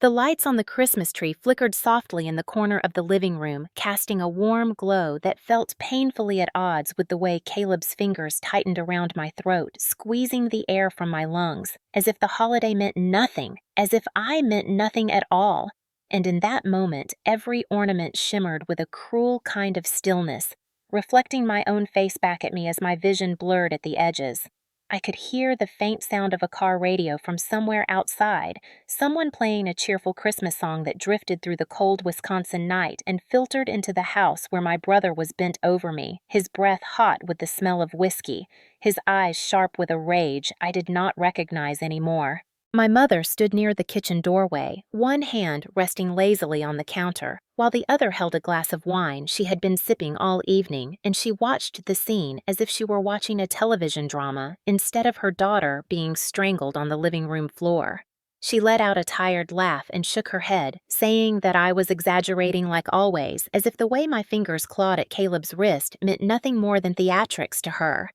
The lights on the Christmas tree flickered softly in the corner of the living room, casting a warm glow that felt painfully at odds with the way Caleb's fingers tightened around my throat, squeezing the air from my lungs, as if the holiday meant nothing, as if I meant nothing at all. And in that moment, every ornament shimmered with a cruel kind of stillness, reflecting my own face back at me as my vision blurred at the edges. I could hear the faint sound of a car radio from somewhere outside, someone playing a cheerful Christmas song that drifted through the cold Wisconsin night and filtered into the house where my brother was bent over me, his breath hot with the smell of whiskey, his eyes sharp with a rage I did not recognize anymore. My mother stood near the kitchen doorway, one hand resting lazily on the counter, while the other held a glass of wine she had been sipping all evening, and she watched the scene as if she were watching a television drama instead of her daughter being strangled on the living room floor. She let out a tired laugh and shook her head, saying that I was exaggerating like always, as if the way my fingers clawed at Caleb's wrist meant nothing more than theatrics to her.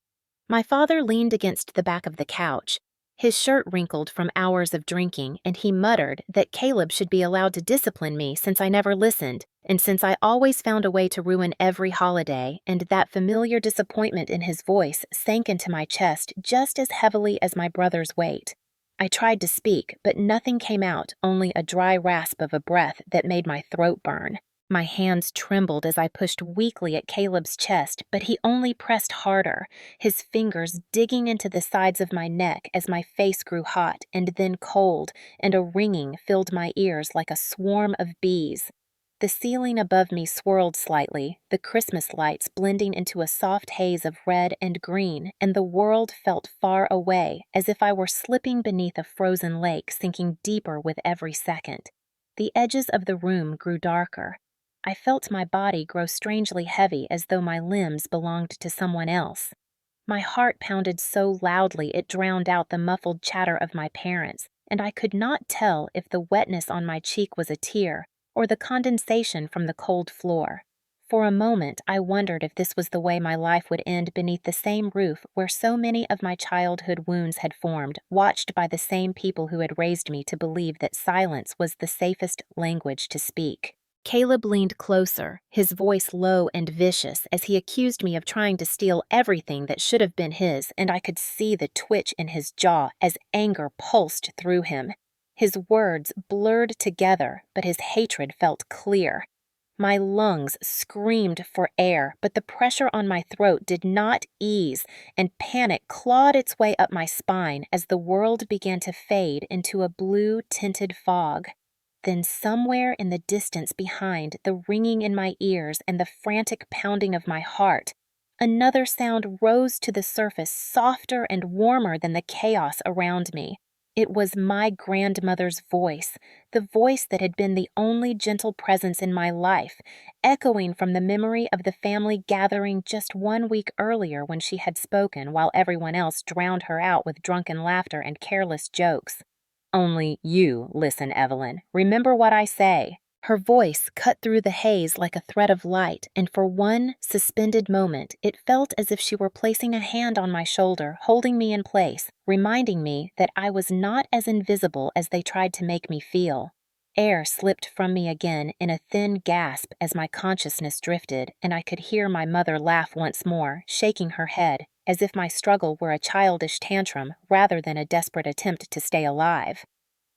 My father leaned against the back of the couch, his shirt wrinkled from hours of drinking, and he muttered that Caleb should be allowed to discipline me since I never listened, and since I always found a way to ruin every holiday, and that familiar disappointment in his voice sank into my chest just as heavily as my brother's weight. I tried to speak, but nothing came out, only a dry rasp of a breath that made my throat burn. My hands trembled as I pushed weakly at Caleb's chest, but he only pressed harder, his fingers digging into the sides of my neck as my face grew hot and then cold, and a ringing filled my ears like a swarm of bees. The ceiling above me swirled slightly, the Christmas lights blending into a soft haze of red and green, and the world felt far away, as if I were slipping beneath a frozen lake, sinking deeper with every second. The edges of the room grew darker. I felt my body grow strangely heavy as though my limbs belonged to someone else. My heart pounded so loudly it drowned out the muffled chatter of my parents, and I could not tell if the wetness on my cheek was a tear or the condensation from the cold floor. For a moment I wondered if this was the way my life would end beneath the same roof where so many of my childhood wounds had formed, watched by the same people who had raised me to believe that silence was the safest language to speak. Caleb leaned closer, his voice low and vicious, as he accused me of trying to steal everything that should have been his, and I could see the twitch in his jaw as anger pulsed through him. His words blurred together, but his hatred felt clear. My lungs screamed for air, but the pressure on my throat did not ease, and panic clawed its way up my spine as the world began to fade into a blue-tinted fog. Then somewhere in the distance behind the ringing in my ears and the frantic pounding of my heart, another sound rose to the surface softer and warmer than the chaos around me. It was my grandmother's voice, the voice that had been the only gentle presence in my life, echoing from the memory of the family gathering just 1 week earlier when she had spoken while everyone else drowned her out with drunken laughter and careless jokes. "Only you listen, Evelyn. Remember what I say." Her voice cut through the haze like a thread of light, and for one suspended moment it felt as if she were placing a hand on my shoulder, holding me in place, reminding me that I was not as invisible as they tried to make me feel. Air slipped from me again in a thin gasp as my consciousness drifted, and I could hear my mother laugh once more, shaking her head, as if my struggle were a childish tantrum rather than a desperate attempt to stay alive.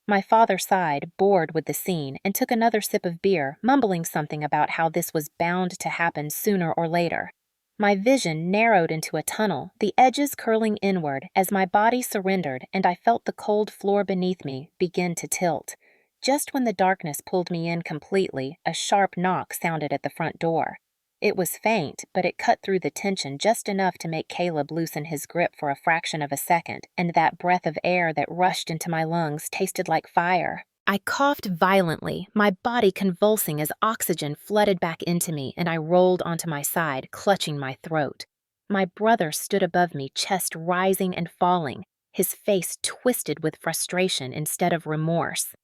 My father sighed, bored with the scene, and took another sip of beer, mumbling something about how this was bound to happen sooner or later. My vision narrowed into a tunnel, the edges curling inward as my body surrendered and I felt the cold floor beneath me begin to tilt. Just when the darkness pulled me in completely, a sharp knock sounded at the front door. It was faint, but it cut through the tension just enough to make Caleb loosen his grip for a fraction of a second, and that breath of air that rushed into my lungs tasted like fire. I coughed violently, my body convulsing as oxygen flooded back into me, and I rolled onto my side, clutching my throat. My brother stood above me, chest rising and falling, his face twisted with frustration instead of remorse.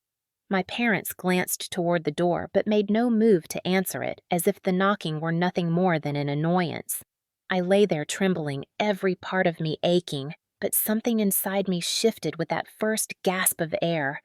My parents glanced toward the door but made no move to answer it, as if the knocking were nothing more than an annoyance. I lay there trembling, every part of me aching, but something inside me shifted with that first gasp of air.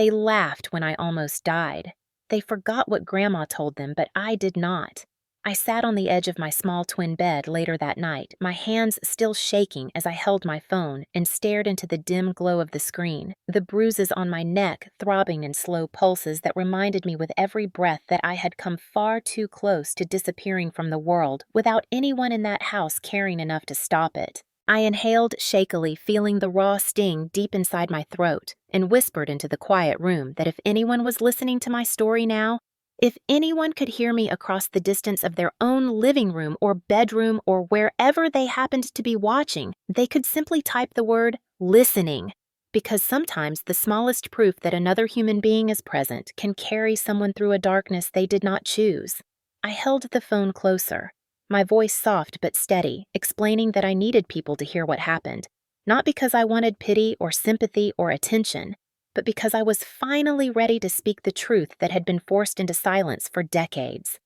They laughed when I almost died. They forgot what Grandma told them, but I did not. I sat on the edge of my small twin bed later that night, my hands still shaking as I held my phone and stared into the dim glow of the screen, the bruises on my neck throbbing in slow pulses that reminded me with every breath that I had come far too close to disappearing from the world without anyone in that house caring enough to stop it. I inhaled shakily, feeling the raw sting deep inside my throat, and whispered into the quiet room that if anyone was listening to my story now, if anyone could hear me across the distance of their own living room or bedroom or wherever they happened to be watching, they could simply type the word listening. Because sometimes the smallest proof that another human being is present can carry someone through a darkness they did not choose. I held the phone closer, my voice soft but steady, explaining that I needed people to hear what happened, not because I wanted pity or sympathy or attention, but because I was finally ready to speak the truth that had been forced into silence for decades.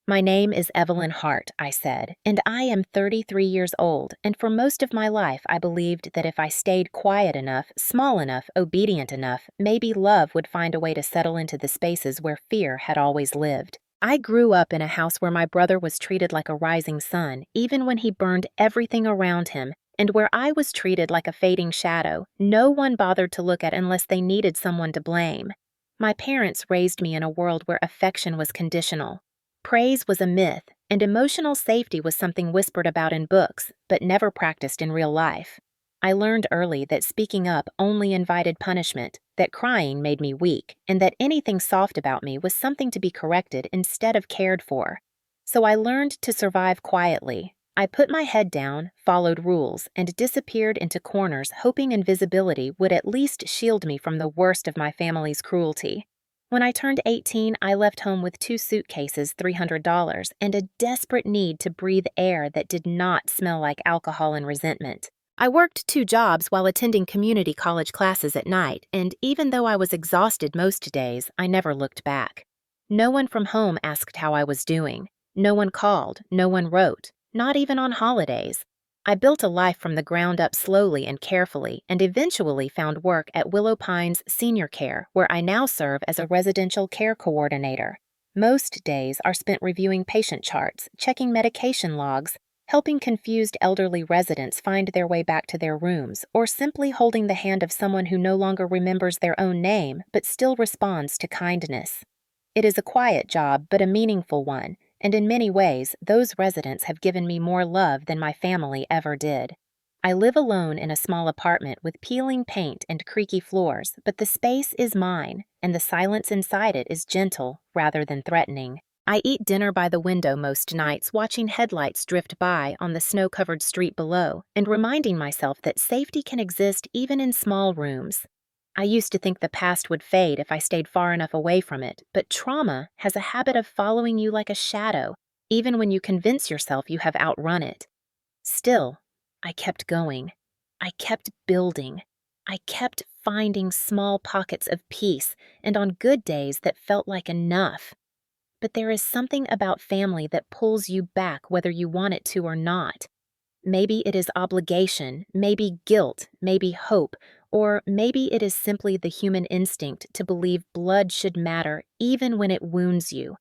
My name is Evelyn Hart, I said, and I am 33 years old, and for most of my life I believed that if I stayed quiet enough, small enough, obedient enough, maybe love would find a way to settle into the spaces where fear had always lived. I grew up in a house where my brother was treated like a rising sun, even when he burned everything around him, and where I was treated like a fading shadow, no one bothered to look at unless they needed someone to blame. My parents raised me in a world where affection was conditional. Praise was a myth, and emotional safety was something whispered about in books, but never practiced in real life. I learned early that speaking up only invited punishment, that crying made me weak, and that anything soft about me was something to be corrected instead of cared for. So I learned to survive quietly. I put my head down, followed rules, and disappeared into corners hoping invisibility would at least shield me from the worst of my family's cruelty. When I turned 18, I left home with 2 suitcases, $300, and a desperate need to breathe air that did not smell like alcohol and resentment. I worked 2 jobs while attending community college classes at night, and even though I was exhausted most days, I never looked back. No one from home asked how I was doing. No one called, no one wrote, not even on holidays. I built a life from the ground up slowly and carefully, and eventually found work at Willow Pines Senior Care, where I now serve as a residential care coordinator. Most days are spent reviewing patient charts, checking medication logs, helping confused elderly residents find their way back to their rooms, or simply holding the hand of someone who no longer remembers their own name but still responds to kindness. It is a quiet job, but a meaningful one, and in many ways, those residents have given me more love than my family ever did. I live alone in a small apartment with peeling paint and creaky floors, but the space is mine, and the silence inside it is gentle rather than threatening. I eat dinner by the window most nights, watching headlights drift by on the snow-covered street below, and reminding myself that safety can exist even in small rooms. I used to think the past would fade if I stayed far enough away from it, but trauma has a habit of following you like a shadow, even when you convince yourself you have outrun it. Still, I kept going. I kept building. I kept finding small pockets of peace, and on good days that felt like enough. But there is something about family that pulls you back whether you want it to or not. Maybe it is obligation, maybe guilt, maybe hope, or maybe it is simply the human instinct to believe blood should matter even when it wounds you.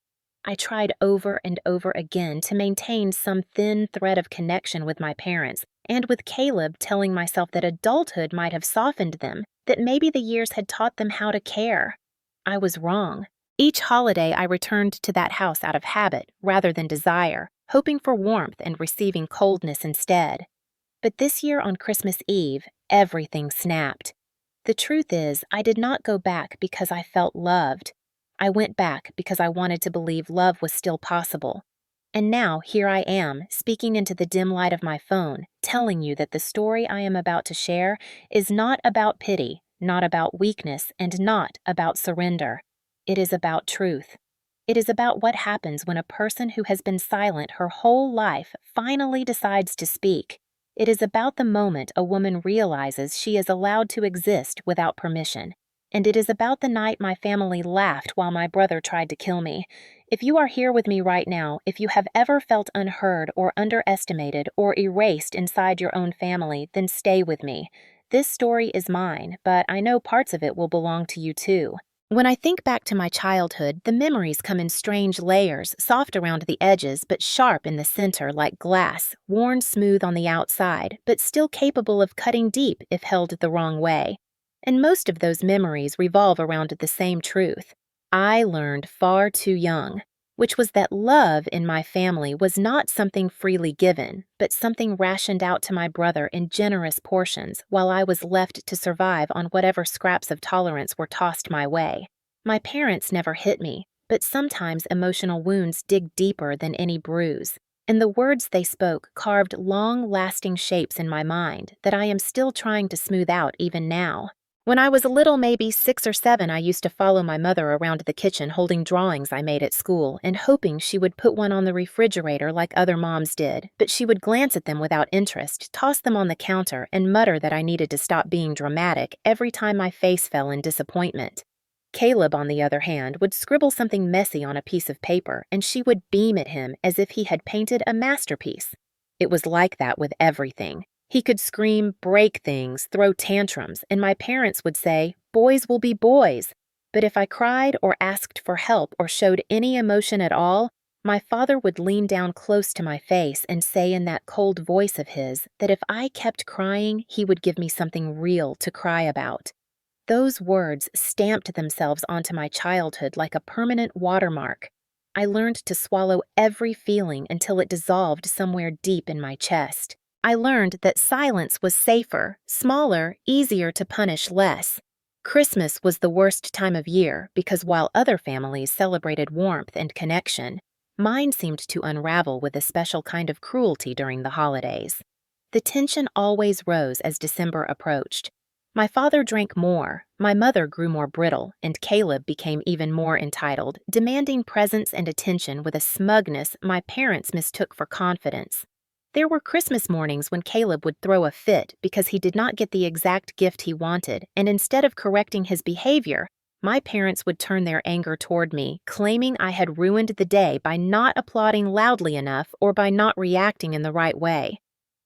I tried over and over again to maintain some thin thread of connection with my parents, and with Caleb telling myself that adulthood might have softened them, that maybe the years had taught them how to care. I was wrong. Each holiday I returned to that house out of habit rather than desire, hoping for warmth and receiving coldness instead. But this year on Christmas Eve, everything snapped. The truth is, I did not go back because I felt loved. I went back because I wanted to believe love was still possible. And now here I am, speaking into the dim light of my phone, telling you that the story I am about to share is not about pity, not about weakness, and not about surrender. It is about truth. It is about what happens when a person who has been silent her whole life finally decides to speak. It is about the moment a woman realizes she is allowed to exist without permission. And it is about the night my family laughed while my brother tried to kill me. If you are here with me right now, if you have ever felt unheard or underestimated or erased inside your own family, then stay with me. this story is mine, but I know parts of it will belong to you too. When I think back to my childhood, the memories come in strange layers, soft around the edges but sharp in the center like glass, worn smooth on the outside, but still capable of cutting deep if held the wrong way. And most of those memories revolve around the same truth. I learned far too young, which was that love in my family was not something freely given, but something rationed out to my brother in generous portions while I was left to survive on whatever scraps of tolerance were tossed my way. My parents never hit me, but sometimes emotional wounds dig deeper than any bruise, and the words they spoke carved long-lasting shapes in my mind that I am still trying to smooth out even now. When I was little, maybe 6 or 7, I used to follow my mother around the kitchen holding drawings I made at school and hoping she would put one on the refrigerator like other moms did, but she would glance at them without interest, toss them on the counter, and mutter that I needed to stop being dramatic every time my face fell in disappointment. Caleb, on the other hand, would scribble something messy on a piece of paper, and she would beam at him as if he had painted a masterpiece. It was like that with everything. He could scream, break things, throw tantrums, and my parents would say, "Boys will be boys." But if I cried or asked for help or showed any emotion at all, my father would lean down close to my face and say in that cold voice of his that if I kept crying, he would give me something real to cry about. Those words stamped themselves onto my childhood like a permanent watermark. I learned to swallow every feeling until it dissolved somewhere deep in my chest. I learned that silence was safer, smaller, easier to punish less. Christmas was the worst time of year because while other families celebrated warmth and connection, mine seemed to unravel with a special kind of cruelty during the holidays. The tension always rose as December approached. My father drank more, my mother grew more brittle, and Caleb became even more entitled, demanding presents and attention with a smugness my parents mistook for confidence. There were Christmas mornings when Caleb would throw a fit because he did not get the exact gift he wanted, and instead of correcting his behavior, my parents would turn their anger toward me, claiming I had ruined the day by not applauding loudly enough or by not reacting in the right way.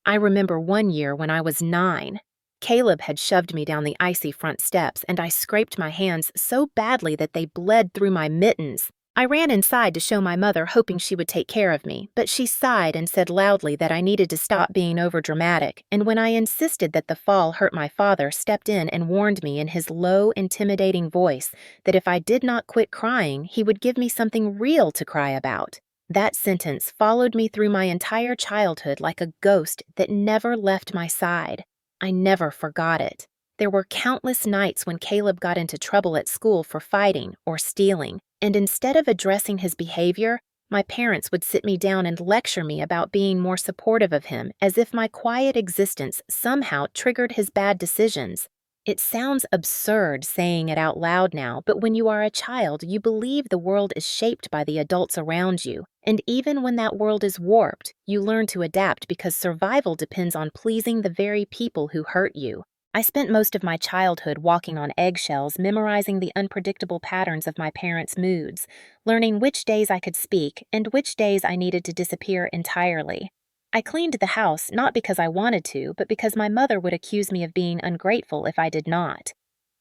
I remember one year when I was 9. Caleb had shoved me down the icy front steps, and I scraped my hands so badly that they bled through my mittens. I ran inside to show my mother, hoping she would take care of me, but she sighed and said loudly that I needed to stop being overdramatic, and when I insisted that the fall hurt my father, stepped in and warned me in his low, intimidating voice that if I did not quit crying, he would give me something real to cry about. That sentence followed me through my entire childhood like a ghost that never left my side. I never forgot it. There were countless nights when Caleb got into trouble at school for fighting or stealing, and instead of addressing his behavior, my parents would sit me down and lecture me about being more supportive of him, as if my quiet existence somehow triggered his bad decisions. It sounds absurd saying it out loud now, but when you are a child, you believe the world is shaped by the adults around you, and even when that world is warped, you learn to adapt because survival depends on pleasing the very people who hurt you. I spent most of my childhood walking on eggshells, memorizing the unpredictable patterns of my parents' moods, learning which days I could speak and which days I needed to disappear entirely. I cleaned the house not because I wanted to, but because my mother would accuse me of being ungrateful if I did not.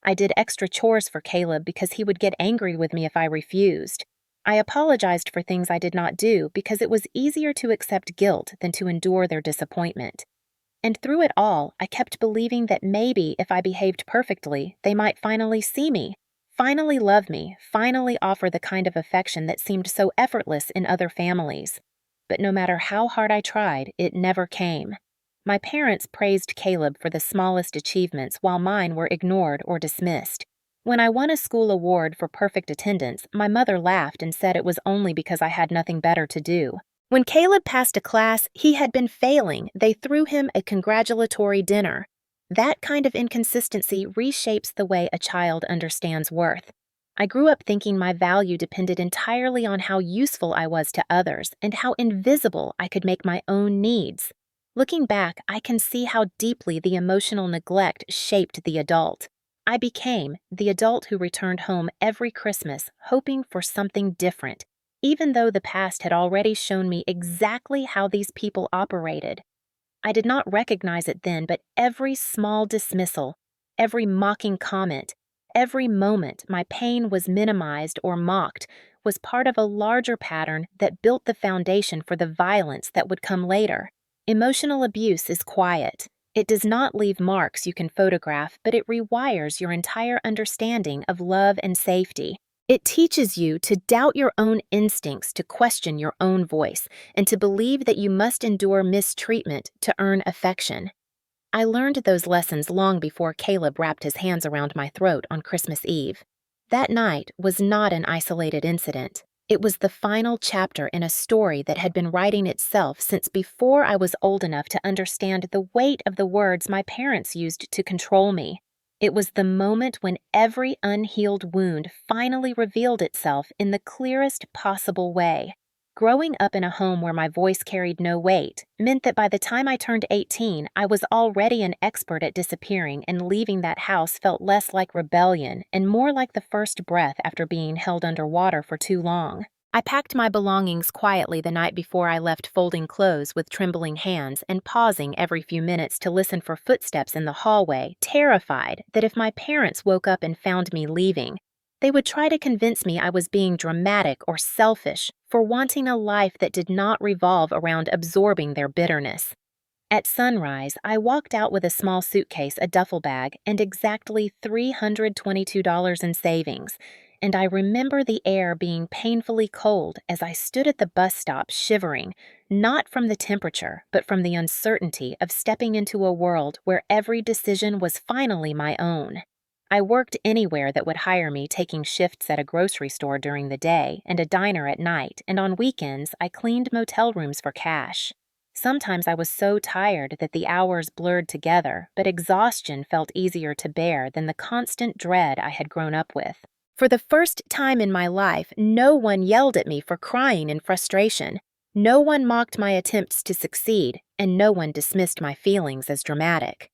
I did extra chores for Caleb because he would get angry with me if I refused. I apologized for things I did not do because it was easier to accept guilt than to endure their disappointment. And through it all, I kept believing that maybe if I behaved perfectly, they might finally see me, finally love me, finally offer the kind of affection that seemed so effortless in other families. But no matter how hard I tried, it never came. My parents praised Caleb for the smallest achievements while mine were ignored or dismissed. When I won a school award for perfect attendance, my mother laughed and said it was only because I had nothing better to do. When Caleb passed a class he had been failing, they threw him a congratulatory dinner. That kind of inconsistency reshapes the way a child understands worth. I grew up thinking my value depended entirely on how useful I was to others and how invisible I could make my own needs. Looking back, I can see how deeply the emotional neglect shaped the adult. I became the adult who returned home every Christmas hoping for something different, even though the past had already shown me exactly how these people operated. I did not recognize it then, but every small dismissal, every mocking comment, every moment my pain was minimized or mocked was part of a larger pattern that built the foundation for the violence that would come later. Emotional abuse is quiet. It does not leave marks you can photograph, but it rewires your entire understanding of love and safety. It teaches you to doubt your own instincts, to question your own voice, and to believe that you must endure mistreatment to earn affection. I learned those lessons long before Caleb wrapped his hands around my throat on Christmas Eve. That night was not an isolated incident. It was the final chapter in a story that had been writing itself since before I was old enough to understand the weight of the words my parents used to control me. It was the moment when every unhealed wound finally revealed itself in the clearest possible way. Growing up in a home where my voice carried no weight meant that by the time I turned 18, I was already an expert at disappearing, and leaving that house felt less like rebellion and more like the first breath after being held underwater for too long. I packed my belongings quietly the night before I left, folding clothes with trembling hands and pausing every few minutes to listen for footsteps in the hallway, terrified that if my parents woke up and found me leaving, they would try to convince me I was being dramatic or selfish for wanting a life that did not revolve around absorbing their bitterness. At sunrise, I walked out with a small suitcase, a duffel bag, and exactly $322 in savings, and I remember the air being painfully cold as I stood at the bus stop shivering, not from the temperature, but from the uncertainty of stepping into a world where every decision was finally my own. I worked anywhere that would hire me, taking shifts at a grocery store during the day and a diner at night, and on weekends I cleaned motel rooms for cash. Sometimes I was so tired that the hours blurred together, but exhaustion felt easier to bear than the constant dread I had grown up with. For the first time in my life, no one yelled at me for crying in frustration. No one mocked my attempts to succeed, and no one dismissed my feelings as dramatic.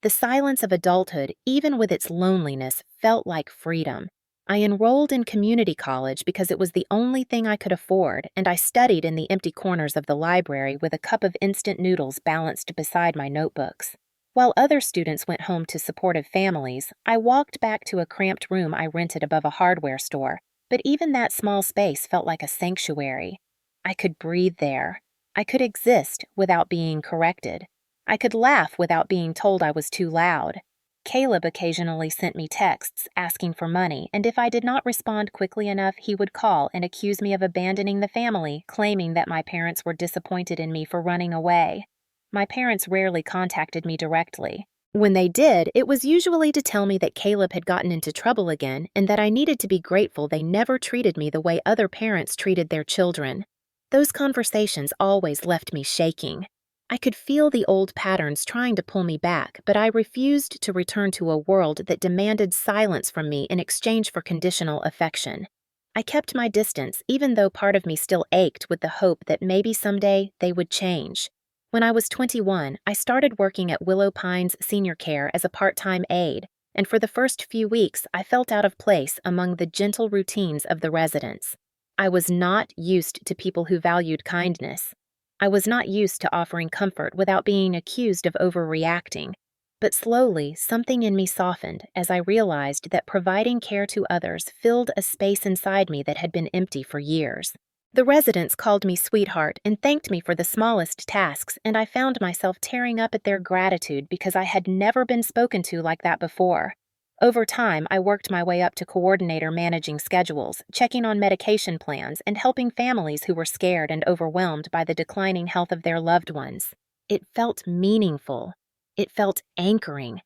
The silence of adulthood, even with its loneliness, felt like freedom. I enrolled in community college because it was the only thing I could afford, and I studied in the empty corners of the library with a cup of instant noodles balanced beside my notebooks. While other students went home to supportive families, I walked back to a cramped room I rented above a hardware store, but even that small space felt like a sanctuary. I could breathe there. I could exist without being corrected. I could laugh without being told I was too loud. Caleb occasionally sent me texts asking for money, and if I did not respond quickly enough, he would call and accuse me of abandoning the family, claiming that my parents were disappointed in me for running away. My parents rarely contacted me directly. When they did, it was usually to tell me that Caleb had gotten into trouble again and that I needed to be grateful they never treated me the way other parents treated their children. Those conversations always left me shaking. I could feel the old patterns trying to pull me back, but I refused to return to a world that demanded silence from me in exchange for conditional affection. I kept my distance, even though part of me still ached with the hope that maybe someday they would change. When I was 21, I started working at Willow Pines Senior Care as a part-time aide, and for the first few weeks I felt out of place among the gentle routines of the residents. I was not used to people who valued kindness. I was not used to offering comfort without being accused of overreacting. But slowly, something in me softened as I realized that providing care to others filled a space inside me that had been empty for years. The residents called me sweetheart and thanked me for the smallest tasks, and I found myself tearing up at their gratitude because I had never been spoken to like that before. Over time, I worked my way up to coordinator, managing schedules, checking on medication plans, and helping families who were scared and overwhelmed by the declining health of their loved ones. It felt meaningful. It felt anchoring.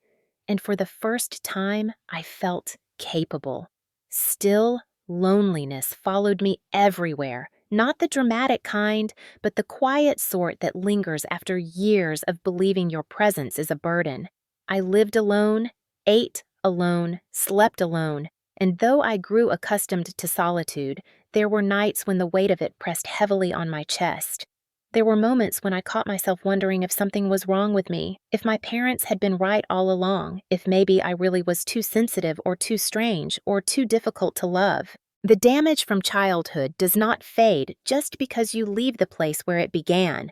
And for the first time, I felt capable. Still, loneliness followed me everywhere, not the dramatic kind, but the quiet sort that lingers after years of believing your presence is a burden. I lived alone, ate alone, slept alone, and though I grew accustomed to solitude, there were nights when the weight of it pressed heavily on my chest. There were moments when I caught myself wondering if something was wrong with me, if my parents had been right all along, if maybe I really was too sensitive or too strange or too difficult to love. The damage from childhood does not fade just because you leave the place where it began.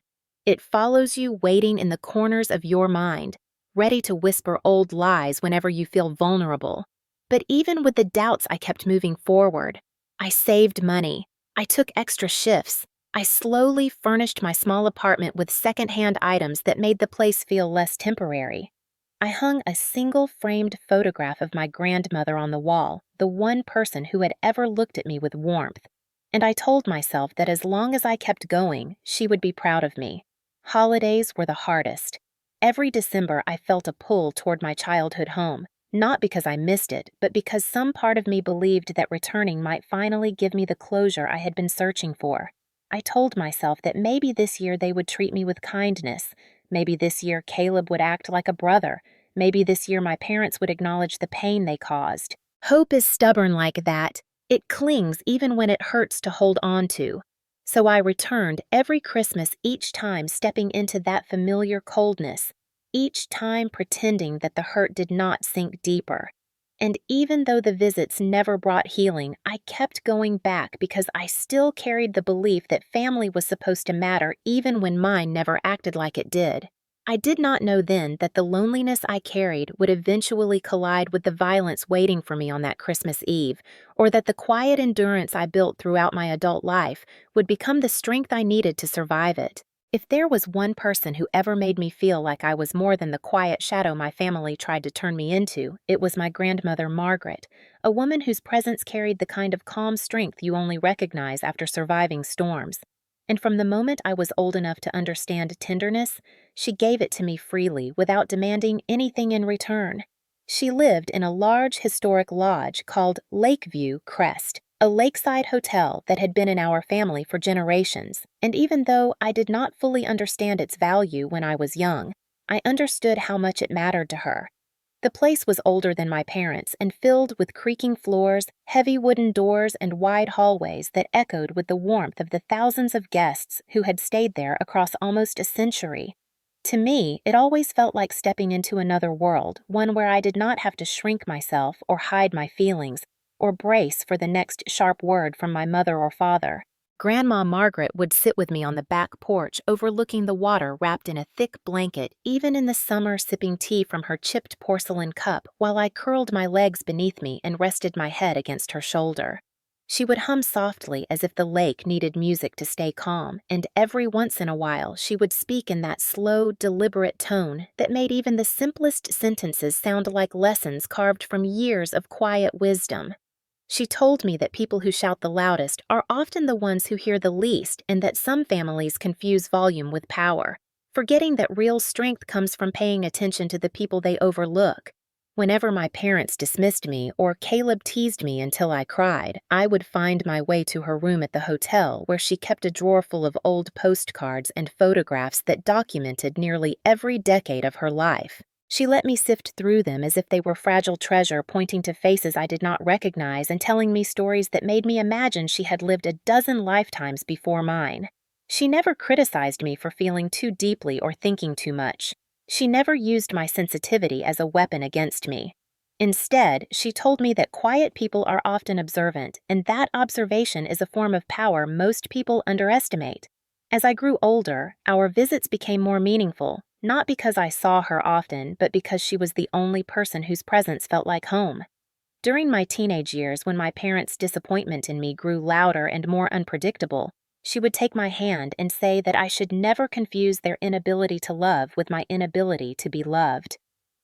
It follows you waiting in the corners of your mind, ready to whisper old lies whenever you feel vulnerable. But even with the doubts, I kept moving forward. I saved money. I took extra shifts. I slowly furnished my small apartment with secondhand items that made the place feel less temporary. I hung a single framed photograph of my grandmother on the wall, the one person who had ever looked at me with warmth. And I told myself that as long as I kept going, she would be proud of me. Holidays were the hardest. Every December, I felt a pull toward my childhood home, not because I missed it, but because some part of me believed that returning might finally give me the closure I had been searching for. I told myself that maybe this year they would treat me with kindness. Maybe this year Caleb would act like a brother. Maybe this year my parents would acknowledge the pain they caused. Hope is stubborn like that. It clings even when it hurts to hold on to. So I returned every Christmas, each time stepping into that familiar coldness, each time pretending that the hurt did not sink deeper. And even though the visits never brought healing, I kept going back because I still carried the belief that family was supposed to matter even when mine never acted like it did. I did not know then that the loneliness I carried would eventually collide with the violence waiting for me on that Christmas Eve, or that the quiet endurance I built throughout my adult life would become the strength I needed to survive it. If there was one person who ever made me feel like I was more than the quiet shadow my family tried to turn me into, it was my grandmother Margaret, a woman whose presence carried the kind of calm strength you only recognize after surviving storms. And from the moment I was old enough to understand tenderness, she gave it to me freely without demanding anything in return. She lived in a large historic lodge called Lakeview Crest, a lakeside hotel that had been in our family for generations, and even though I did not fully understand its value when I was young, I understood how much it mattered to her. The place was older than my parents and filled with creaking floors, heavy wooden doors, and wide hallways that echoed with the warmth of the thousands of guests who had stayed there across almost a century. To me, it always felt like stepping into another world, one where I did not have to shrink myself or hide my feelings, or brace for the next sharp word from my mother or father. Grandma Margaret would sit with me on the back porch overlooking the water wrapped in a thick blanket, even in the summer sipping tea from her chipped porcelain cup while I curled my legs beneath me and rested my head against her shoulder. She would hum softly as if the lake needed music to stay calm, and every once in a while she would speak in that slow, deliberate tone that made even the simplest sentences sound like lessons carved from years of quiet wisdom. She told me that people who shout the loudest are often the ones who hear the least, and that some families confuse volume with power, forgetting that real strength comes from paying attention to the people they overlook. Whenever my parents dismissed me or Caleb teased me until I cried, I would find my way to her room at the hotel where she kept a drawer full of old postcards and photographs that documented nearly every decade of her life. She let me sift through them as if they were fragile treasure, pointing to faces I did not recognize and telling me stories that made me imagine she had lived a dozen lifetimes before mine. She never criticized me for feeling too deeply or thinking too much. She never used my sensitivity as a weapon against me. Instead, she told me that quiet people are often observant, and that observation is a form of power most people underestimate. As I grew older, our visits became more meaningful, not because I saw her often, but because she was the only person whose presence felt like home. During my teenage years, when my parents' disappointment in me grew louder and more unpredictable, she would take my hand and say that I should never confuse their inability to love with my inability to be loved.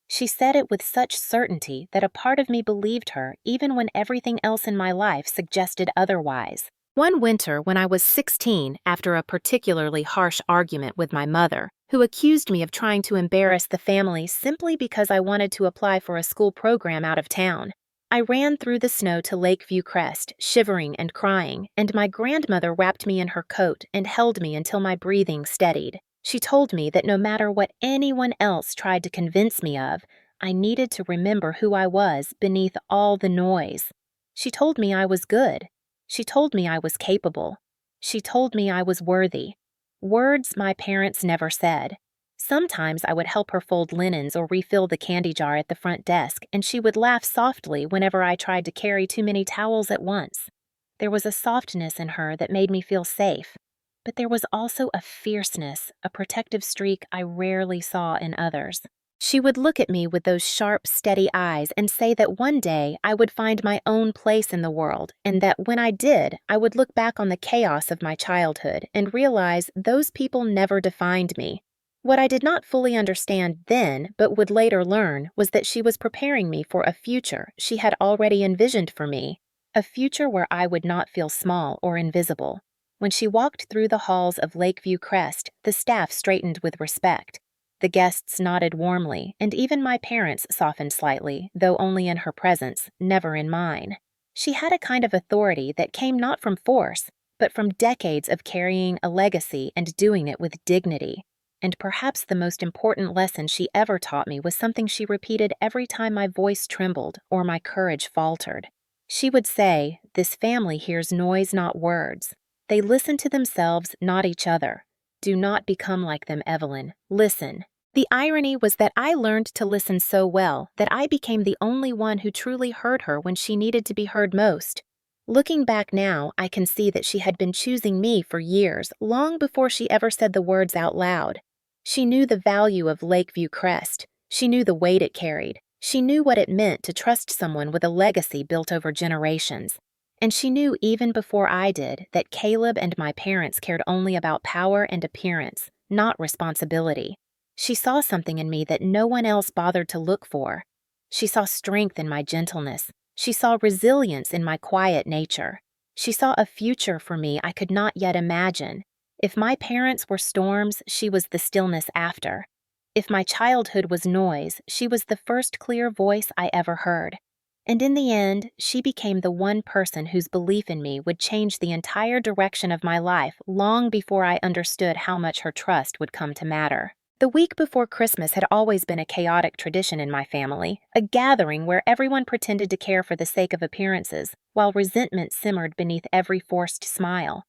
She said it with such certainty that a part of me believed her even when everything else in my life suggested otherwise. One winter, when I was 16, after a particularly harsh argument with my mother, who accused me of trying to embarrass the family simply because I wanted to apply for a school program out of town, I ran through the snow to Lakeview Crest, shivering and crying, and my grandmother wrapped me in her coat and held me until my breathing steadied. She told me that no matter what anyone else tried to convince me of, I needed to remember who I was beneath all the noise. She told me I was good. She told me I was capable. She told me I was worthy. Words my parents never said. Sometimes I would help her fold linens or refill the candy jar at the front desk, and she would laugh softly whenever I tried to carry too many towels at once. There was a softness in her that made me feel safe. but there was also a fierceness, a protective streak I rarely saw in others. She would look at me with those sharp, steady eyes and say that one day I would find my own place in the world, and that when I did, I would look back on the chaos of my childhood and realize those people never defined me. What I did not fully understand then, but would later learn, was that she was preparing me for a future she had already envisioned for me, a future where I would not feel small or invisible. When she walked through the halls of Lakeview Crest, the staff straightened with respect. The guests nodded warmly, and even my parents softened slightly, though only in her presence, never in mine. She had a kind of authority that came not from force, but from decades of carrying a legacy and doing it with dignity. And perhaps the most important lesson she ever taught me was something she repeated every time my voice trembled or my courage faltered. She would say, "This family hears noise, not words. They listen to themselves, not each other. Do not become like them, Evelyn. Listen." The irony was that I learned to listen so well that I became the only one who truly heard her when she needed to be heard most. Looking back now, I can see that she had been choosing me for years, long before she ever said the words out loud. She knew the value of Lakeview Crest. She knew the weight it carried. She knew what it meant to trust someone with a legacy built over generations. And she knew even before I did that Caleb and my parents cared only about power and appearance, not responsibility. She saw something in me that no one else bothered to look for. She saw strength in my gentleness. She saw resilience in my quiet nature. She saw a future for me I could not yet imagine. If my parents were storms, she was the stillness after. If my childhood was noise, she was the first clear voice I ever heard. And in the end, she became the one person whose belief in me would change the entire direction of my life long before I understood how much her trust would come to matter. The week before Christmas had always been a chaotic tradition in my family, a gathering where everyone pretended to care for the sake of appearances, while resentment simmered beneath every forced smile.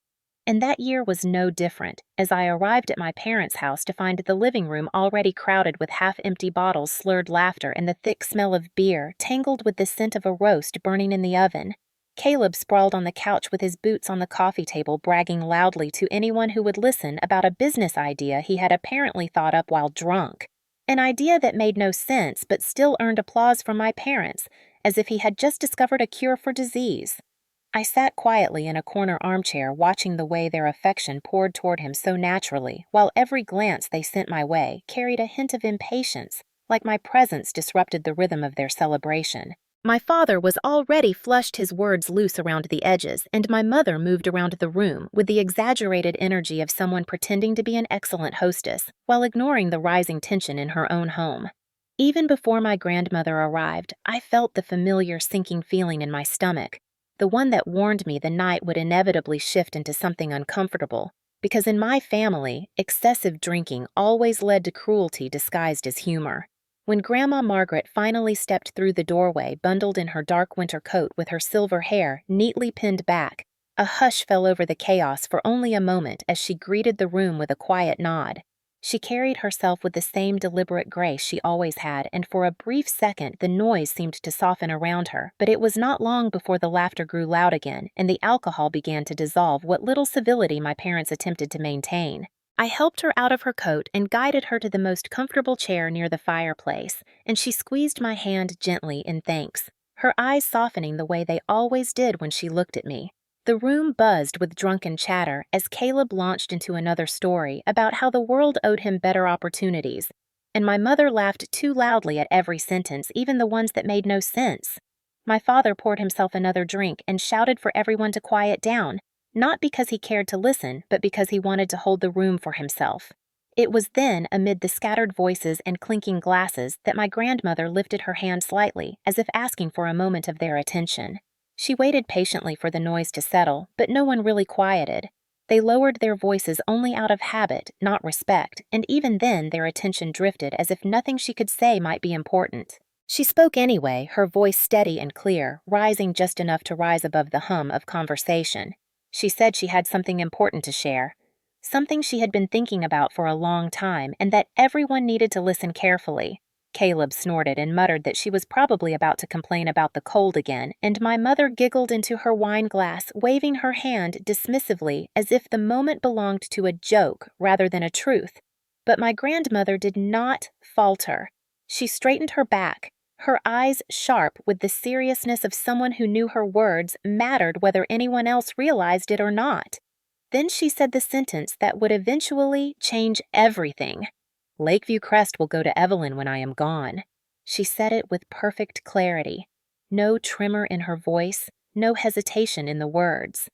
And that year was no different, as I arrived at my parents' house to find the living room already crowded with half-empty bottles, slurred laughter, and the thick smell of beer, tangled with the scent of a roast burning in the oven. Caleb sprawled on the couch with his boots on the coffee table, bragging loudly to anyone who would listen about a business idea he had apparently thought up while drunk. An idea that made no sense but still earned applause from my parents, as if he had just discovered a cure for disease. I sat quietly in a corner armchair, watching the way their affection poured toward him so naturally, while every glance they sent my way carried a hint of impatience, like my presence disrupted the rhythm of their celebration. My father was already flushed his words loose around the edges, and my mother moved around the room with the exaggerated energy of someone pretending to be an excellent hostess, while ignoring the rising tension in her own home. Even before my grandmother arrived, I felt the familiar sinking feeling in my stomach, the one that warned me the night would inevitably shift into something uncomfortable, because in my family, excessive drinking always led to cruelty disguised as humor. When Grandma Margaret finally stepped through the doorway, bundled in her dark winter coat with her silver hair neatly pinned back, a hush fell over the chaos for only a moment as she greeted the room with a quiet nod. She carried herself with the same deliberate grace she always had, and for a brief second the noise seemed to soften around her, but it was not long before the laughter grew loud again and the alcohol began to dissolve what little civility my parents attempted to maintain. I helped her out of her coat and guided her to the most comfortable chair near the fireplace, and she squeezed my hand gently in thanks, her eyes softening the way they always did when she looked at me. The room buzzed with drunken chatter as Caleb launched into another story about how the world owed him better opportunities, and my mother laughed too loudly at every sentence, even the ones that made no sense. My father poured himself another drink and shouted for everyone to quiet down, not because he cared to listen, but because he wanted to hold the room for himself. It was then, amid the scattered voices and clinking glasses, that my grandmother lifted her hand slightly, as if asking for a moment of their attention. She waited patiently for the noise to settle, but no one really quieted. They lowered their voices only out of habit, not respect, and even then their attention drifted as if nothing she could say might be important. She spoke anyway, her voice steady and clear, rising just enough to rise above the hum of conversation. She said she had something important to share, something she had been thinking about for a long time, and that everyone needed to listen carefully. Caleb snorted and muttered that she was probably about to complain about the cold again, and my mother giggled into her wine glass, waving her hand dismissively as if the moment belonged to a joke rather than a truth. But my grandmother did not falter. She straightened her back, her eyes sharp with the seriousness of someone who knew her words mattered whether anyone else realized it or not. Then she said the sentence that would eventually change everything. "Lakeview Crest will go to Evelyn when I am gone." She said it with perfect clarity. No tremor in her voice, no hesitation in the words.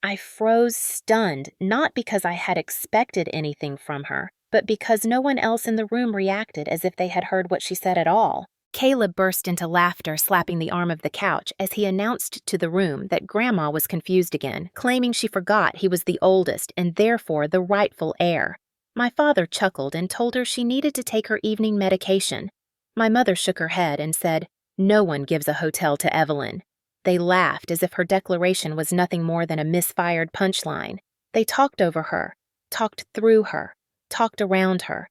I froze stunned, not because I had expected anything from her, but because no one else in the room reacted as if they had heard what she said at all. Caleb burst into laughter, slapping the arm of the couch as he announced to the room that Grandma was confused again, claiming she forgot he was the oldest and therefore the rightful heir. My father chuckled and told her she needed to take her evening medication. My mother shook her head and said, "No one gives a hotel to Evelyn." They laughed as if her declaration was nothing more than a misfired punchline. They talked over her, talked through her, talked around her.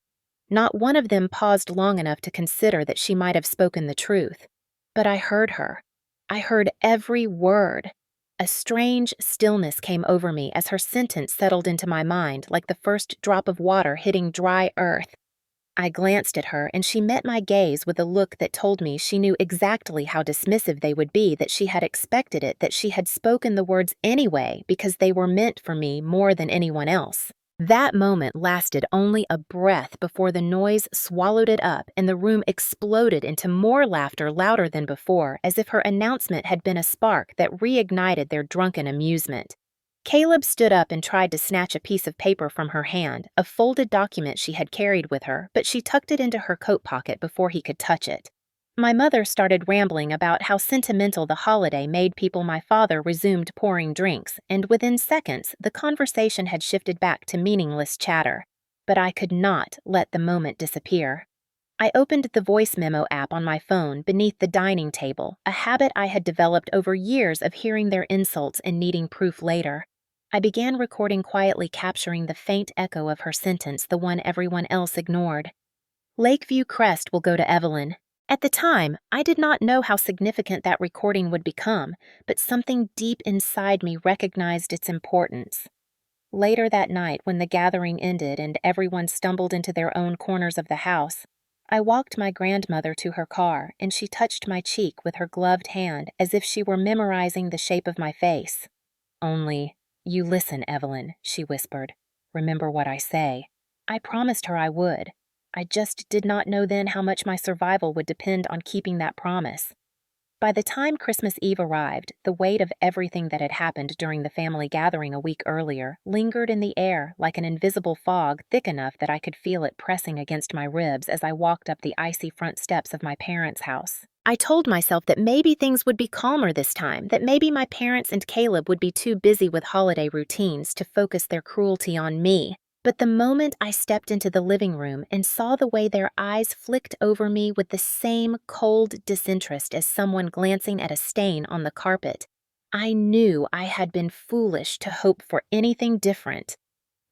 Not one of them paused long enough to consider that she might have spoken the truth. But I heard her. I heard every word. A strange stillness came over me as her sentence settled into my mind like the first drop of water hitting dry earth. I glanced at her, and she met my gaze with a look that told me she knew exactly how dismissive they would be, that she had expected it, that she had spoken the words anyway because they were meant for me more than anyone else. That moment lasted only a breath before the noise swallowed it up and the room exploded into more laughter louder than before, as if her announcement had been a spark that reignited their drunken amusement. Caleb stood up and tried to snatch a piece of paper from her hand, a folded document she had carried with her, but she tucked it into her coat pocket before he could touch it. My mother started rambling about how sentimental the holiday made people. My father resumed pouring drinks, and within seconds, the conversation had shifted back to meaningless chatter. But I could not let the moment disappear. I opened the voice memo app on my phone beneath the dining table, a habit I had developed over years of hearing their insults and needing proof later. I began recording quietly, capturing the faint echo of her sentence, the one everyone else ignored. "Lakeview Crest will go to Evelyn." At the time, I did not know how significant that recording would become, but something deep inside me recognized its importance. Later that night, when the gathering ended and everyone stumbled into their own corners of the house, I walked my grandmother to her car, and she touched my cheek with her gloved hand as if she were memorizing the shape of my face. "Only, you listen, Evelyn," she whispered. "Remember what I say." I promised her I would. I just did not know then how much my survival would depend on keeping that promise. By the time Christmas Eve arrived, the weight of everything that had happened during the family gathering a week earlier lingered in the air like an invisible fog, thick enough that I could feel it pressing against my ribs as I walked up the icy front steps of my parents' house. I told myself that maybe things would be calmer this time, that maybe my parents and Caleb would be too busy with holiday routines to focus their cruelty on me. But the moment I stepped into the living room and saw the way their eyes flicked over me with the same cold disinterest as someone glancing at a stain on the carpet, I knew I had been foolish to hope for anything different.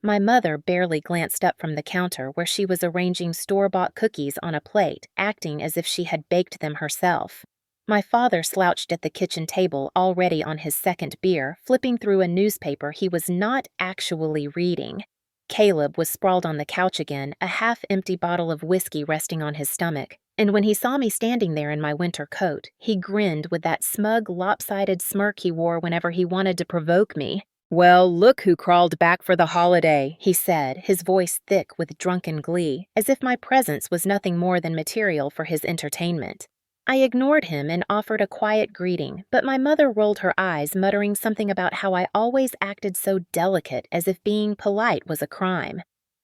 My mother barely glanced up from the counter where she was arranging store-bought cookies on a plate, acting as if she had baked them herself. My father slouched at the kitchen table, already on his second beer, flipping through a newspaper he was not actually reading. Caleb was sprawled on the couch again, a half-empty bottle of whiskey resting on his stomach, and when he saw me standing there in my winter coat, he grinned with that smug, lopsided smirk he wore whenever he wanted to provoke me. "Well, look who crawled back for the holiday," he said, his voice thick with drunken glee, as if my presence was nothing more than material for his entertainment. I ignored him and offered a quiet greeting, but my mother rolled her eyes, muttering something about how I always acted so delicate, as if being polite was a crime.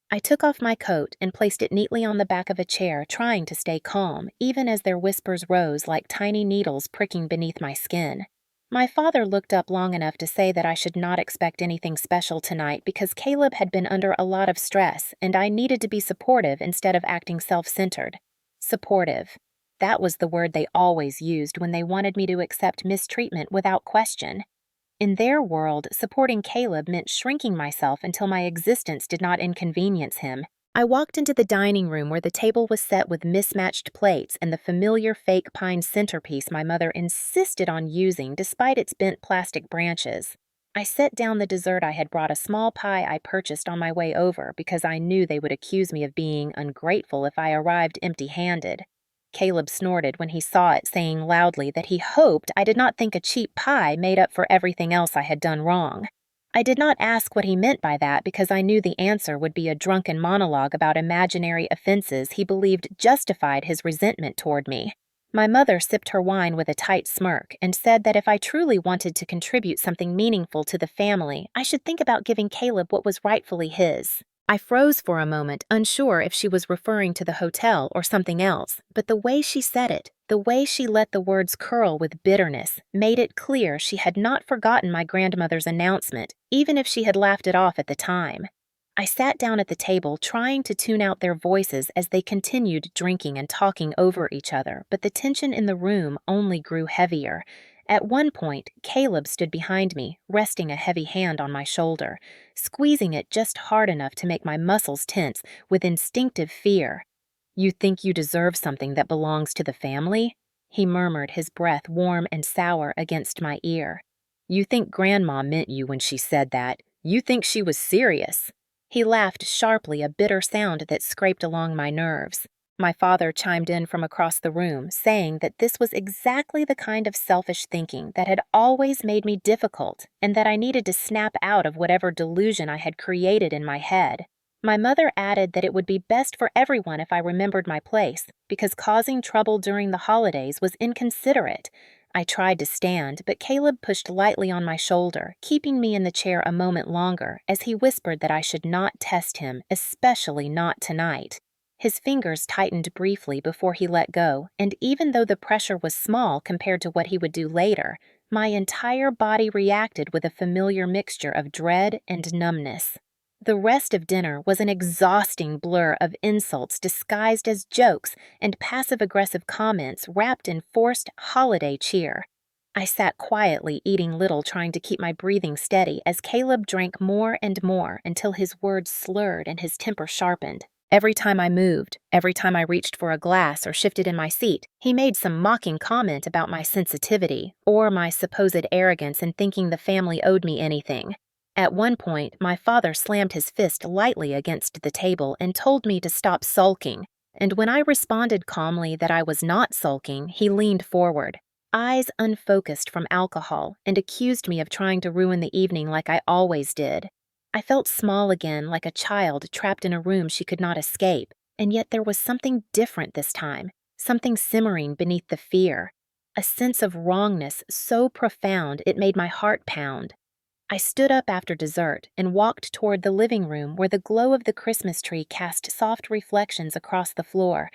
I took off my coat and placed it neatly on the back of a chair, trying to stay calm, even as their whispers rose like tiny needles pricking beneath my skin. My father looked up long enough to say that I should not expect anything special tonight because Caleb had been under a lot of stress and I needed to be supportive instead of acting self-centered. Supportive. That was the word they always used when they wanted me to accept mistreatment without question. In their world, supporting Caleb meant shrinking myself until my existence did not inconvenience him. I walked into the dining room where the table was set with mismatched plates and the familiar fake pine centerpiece my mother insisted on using despite its bent plastic branches. I set down the dessert I had brought, a small pie I purchased on my way over because I knew they would accuse me of being ungrateful if I arrived empty-handed. Caleb snorted when he saw it, saying loudly that he hoped I did not think a cheap pie made up for everything else I had done wrong. I did not ask what he meant by that because I knew the answer would be a drunken monologue about imaginary offenses he believed justified his resentment toward me. My mother sipped her wine with a tight smirk and said that if I truly wanted to contribute something meaningful to the family, I should think about giving Caleb what was rightfully his. I froze for a moment, unsure if she was referring to the hotel or something else, but the way she said it, the way she let the words curl with bitterness, made it clear she had not forgotten my grandmother's announcement, even if she had laughed it off at the time. I sat down at the table, trying to tune out their voices as they continued drinking and talking over each other, but the tension in the room only grew heavier. At one point, Caleb stood behind me, resting a heavy hand on my shoulder, squeezing it just hard enough to make my muscles tense with instinctive fear. "You think you deserve something that belongs to the family?" he murmured, his breath warm and sour against my ear. "You think Grandma meant you when she said that. You think she was serious." He laughed sharply, a bitter sound that scraped along my nerves. My father chimed in from across the room, saying that this was exactly the kind of selfish thinking that had always made me difficult and that I needed to snap out of whatever delusion I had created in my head. My mother added that it would be best for everyone if I remembered my place, because causing trouble during the holidays was inconsiderate. I tried to stand, but Caleb pushed lightly on my shoulder, keeping me in the chair a moment longer as he whispered that I should not test him, especially not tonight. His fingers tightened briefly before he let go, and even though the pressure was small compared to what he would do later, my entire body reacted with a familiar mixture of dread and numbness. The rest of dinner was an exhausting blur of insults disguised as jokes and passive-aggressive comments wrapped in forced holiday cheer. I sat quietly, eating little, trying to keep my breathing steady as Caleb drank more and more until his words slurred and his temper sharpened. Every time I moved, every time I reached for a glass or shifted in my seat, he made some mocking comment about my sensitivity or my supposed arrogance in thinking the family owed me anything. At one point, my father slammed his fist lightly against the table and told me to stop sulking, and when I responded calmly that I was not sulking, he leaned forward, eyes unfocused from alcohol, and accused me of trying to ruin the evening like I always did. I felt small again, like a child trapped in a room she could not escape, and yet there was something different this time, something simmering beneath the fear, a sense of wrongness so profound it made my heart pound. I stood up after dessert and walked toward the living room where the glow of the Christmas tree cast soft reflections across the floor,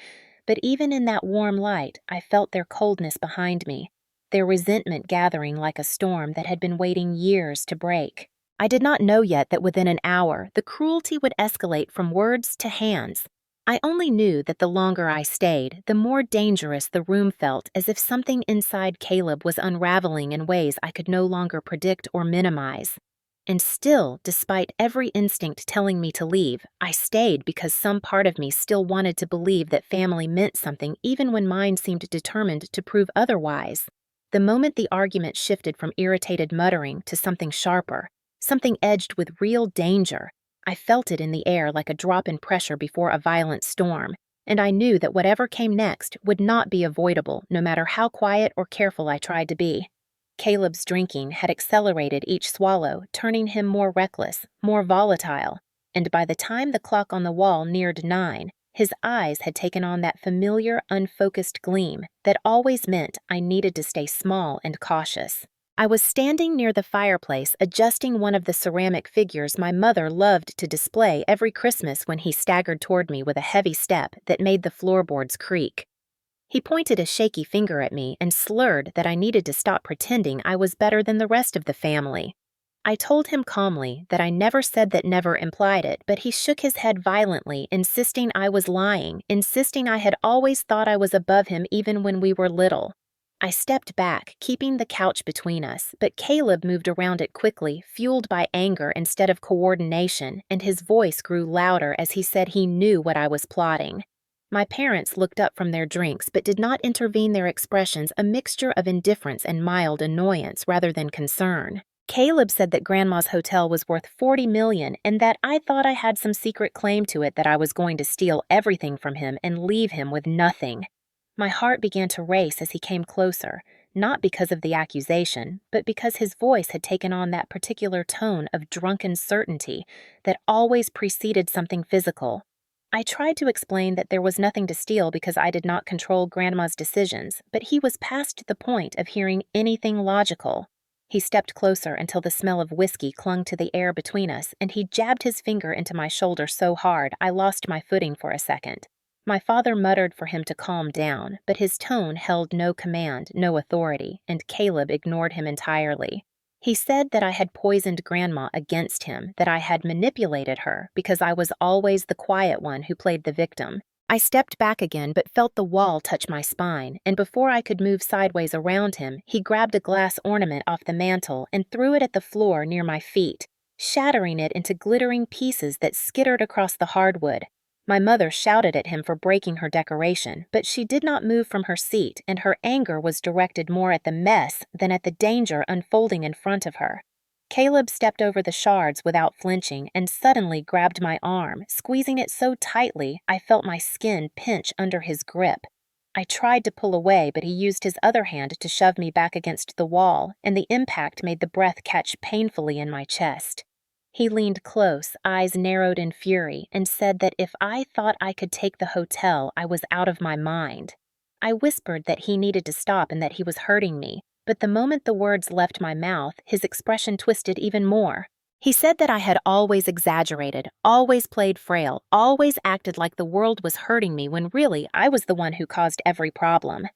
but even in that warm light, I felt their coldness behind me, their resentment gathering like a storm that had been waiting years to break. I did not know yet that within an hour the cruelty would escalate from words to hands. I only knew that the longer I stayed, the more dangerous the room felt, as if something inside Caleb was unraveling in ways I could no longer predict or minimize. And still, despite every instinct telling me to leave, I stayed because some part of me still wanted to believe that family meant something even when mine seemed determined to prove otherwise. The moment the argument shifted from irritated muttering to something sharper, something edged with real danger, I felt it in the air like a drop in pressure before a violent storm, and I knew that whatever came next would not be avoidable, no matter how quiet or careful I tried to be. Caleb's drinking had accelerated each swallow, turning him more reckless, more volatile, and by the time the clock on the wall neared 9, his eyes had taken on that familiar, unfocused gleam that always meant I needed to stay small and cautious. I was standing near the fireplace adjusting one of the ceramic figures my mother loved to display every Christmas when he staggered toward me with a heavy step that made the floorboards creak. He pointed a shaky finger at me and slurred that I needed to stop pretending I was better than the rest of the family. I told him calmly that I never said that never implied it, but he shook his head violently, insisting I was lying, insisting I had always thought I was above him even when we were little. I stepped back, keeping the couch between us, but Caleb moved around it quickly, fueled by anger instead of coordination, and his voice grew louder as he said he knew what I was plotting. My parents looked up from their drinks but did not intervene, their expressions a mixture of indifference and mild annoyance rather than concern. Caleb said that Grandma's hotel was worth $40 million and that I thought I had some secret claim to it, that I was going to steal everything from him and leave him with nothing. My heart began to race as he came closer, not because of the accusation, but because his voice had taken on that particular tone of drunken certainty that always preceded something physical. I tried to explain that there was nothing to steal because I did not control Grandma's decisions, but he was past the point of hearing anything logical. He stepped closer until the smell of whiskey clung to the air between us, and he jabbed his finger into my shoulder so hard I lost my footing for a second. My father muttered for him to calm down, but his tone held no command, no authority, and Caleb ignored him entirely. He said that I had poisoned Grandma against him, that I had manipulated her because I was always the quiet one who played the victim. I stepped back again but felt the wall touch my spine, and before I could move sideways around him, he grabbed a glass ornament off the mantel and threw it at the floor near my feet, shattering it into glittering pieces that skittered across the hardwood. My mother shouted at him for breaking her decoration, but she did not move from her seat, and her anger was directed more at the mess than at the danger unfolding in front of her. Caleb stepped over the shards without flinching and suddenly grabbed my arm, squeezing it so tightly I felt my skin pinch under his grip. I tried to pull away, but he used his other hand to shove me back against the wall, and the impact made the breath catch painfully in my chest. He leaned close, eyes narrowed in fury, and said that if I thought I could take the hotel, I was out of my mind. I whispered that he needed to stop and that he was hurting me, but the moment the words left my mouth, his expression twisted even more. He said that I had always exaggerated, always played frail, always acted like the world was hurting me when really I was the one who caused every problem.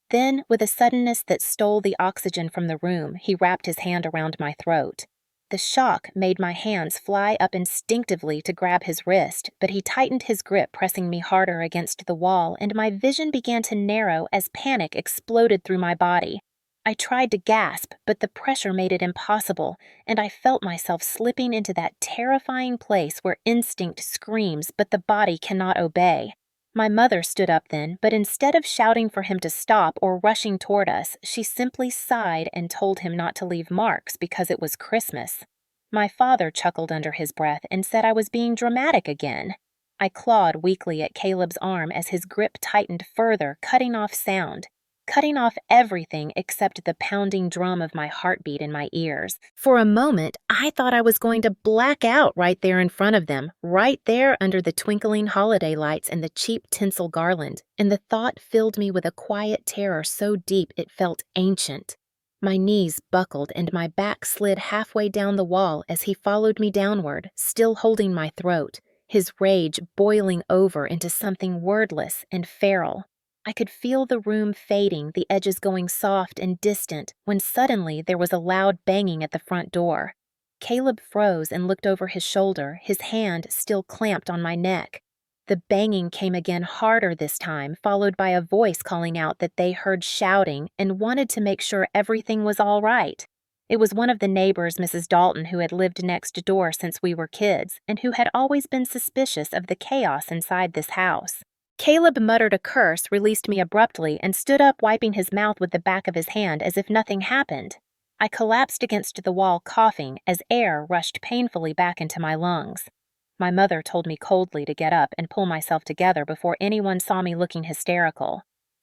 Then, with a suddenness that stole the oxygen from the room, he wrapped his hand around my throat. The shock made my hands fly up instinctively to grab his wrist, but he tightened his grip, pressing me harder against the wall, and my vision began to narrow as panic exploded through my body. I tried to gasp, but the pressure made it impossible, and I felt myself slipping into that terrifying place where instinct screams but the body cannot obey. My mother stood up then, but instead of shouting for him to stop or rushing toward us, she simply sighed and told him not to leave marks because it was Christmas. My father chuckled under his breath and said I was being dramatic again. I clawed weakly at Caleb's arm as his grip tightened further, cutting off sound. Cutting off everything except the pounding drum of my heartbeat in my ears. For a moment, I thought I was going to black out right there in front of them, right there under the twinkling holiday lights and the cheap tinsel garland, and the thought filled me with a quiet terror so deep it felt ancient. My knees buckled and my back slid halfway down the wall as he followed me downward, still holding my throat, his rage boiling over into something wordless and feral. I could feel the room fading, the edges going soft and distant, when suddenly there was a loud banging at the front door. Caleb froze and looked over his shoulder, his hand still clamped on my neck. The banging came again, harder this time, followed by a voice calling out that they heard shouting and wanted to make sure everything was all right. It was one of the neighbors, Mrs. Dalton, who had lived next door since we were kids, and who had always been suspicious of the chaos inside this house. Caleb muttered a curse, released me abruptly, and stood up, wiping his mouth with the back of his hand as if nothing happened. I collapsed against the wall, coughing, as air rushed painfully back into my lungs. My mother told me coldly to get up and pull myself together before anyone saw me looking hysterical.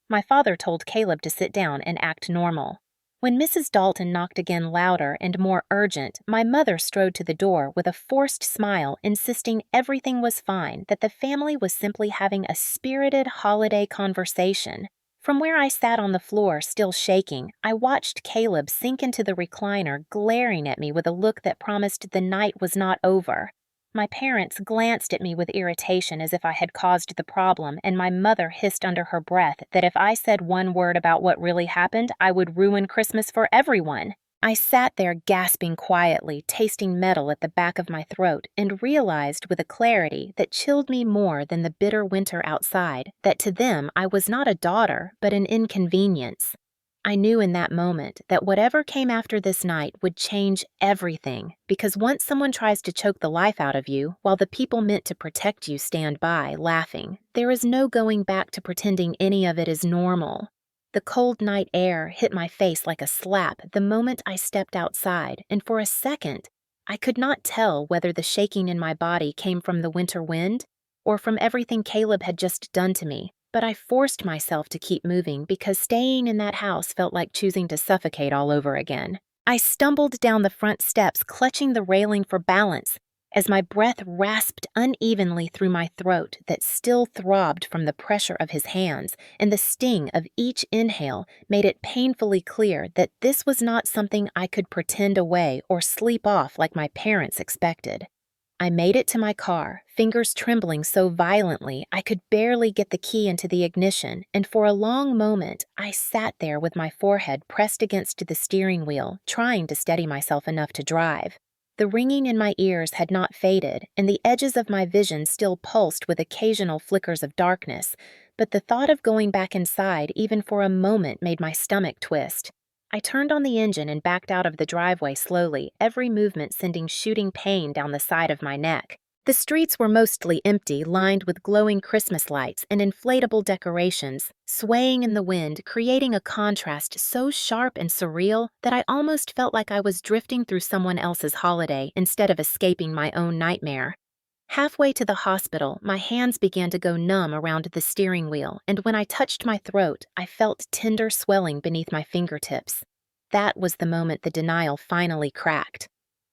My father told Caleb to sit down and act normal. When Mrs. Dalton knocked again, louder and more urgent, my mother strode to the door with a forced smile, insisting everything was fine, that the family was simply having a spirited holiday conversation. From where I sat on the floor, still shaking, I watched Caleb sink into the recliner, glaring at me with a look that promised the night was not over. My parents glanced at me with irritation as if I had caused the problem, and my mother hissed under her breath that if I said one word about what really happened, I would ruin Christmas for everyone. I sat there gasping quietly, tasting metal at the back of my throat, and realized with a clarity that chilled me more than the bitter winter outside that to them I was not a daughter, but an inconvenience. I knew in that moment that whatever came after this night would change everything, because once someone tries to choke the life out of you while the people meant to protect you stand by, laughing, there is no going back to pretending any of it is normal. The cold night air hit my face like a slap the moment I stepped outside, and for a second, I could not tell whether the shaking in my body came from the winter wind or from everything Caleb had just done to me. But I forced myself to keep moving because staying in that house felt like choosing to suffocate all over again. I stumbled down the front steps, clutching the railing for balance, as my breath rasped unevenly through my throat that still throbbed from the pressure of his hands, and the sting of each inhale made it painfully clear that this was not something I could pretend away or sleep off like my parents expected. I made it to my car, fingers trembling so violently I could barely get the key into the ignition, and for a long moment I sat there with my forehead pressed against the steering wheel, trying to steady myself enough to drive. The ringing in my ears had not faded, and the edges of my vision still pulsed with occasional flickers of darkness, but the thought of going back inside even for a moment made my stomach twist. I turned on the engine and backed out of the driveway slowly, every movement sending shooting pain down the side of my neck. The streets were mostly empty, lined with glowing Christmas lights and inflatable decorations, swaying in the wind, creating a contrast so sharp and surreal that I almost felt like I was drifting through someone else's holiday instead of escaping my own nightmare. Halfway to the hospital, my hands began to go numb around the steering wheel, and when I touched my throat, I felt tender swelling beneath my fingertips. That was the moment the denial finally cracked.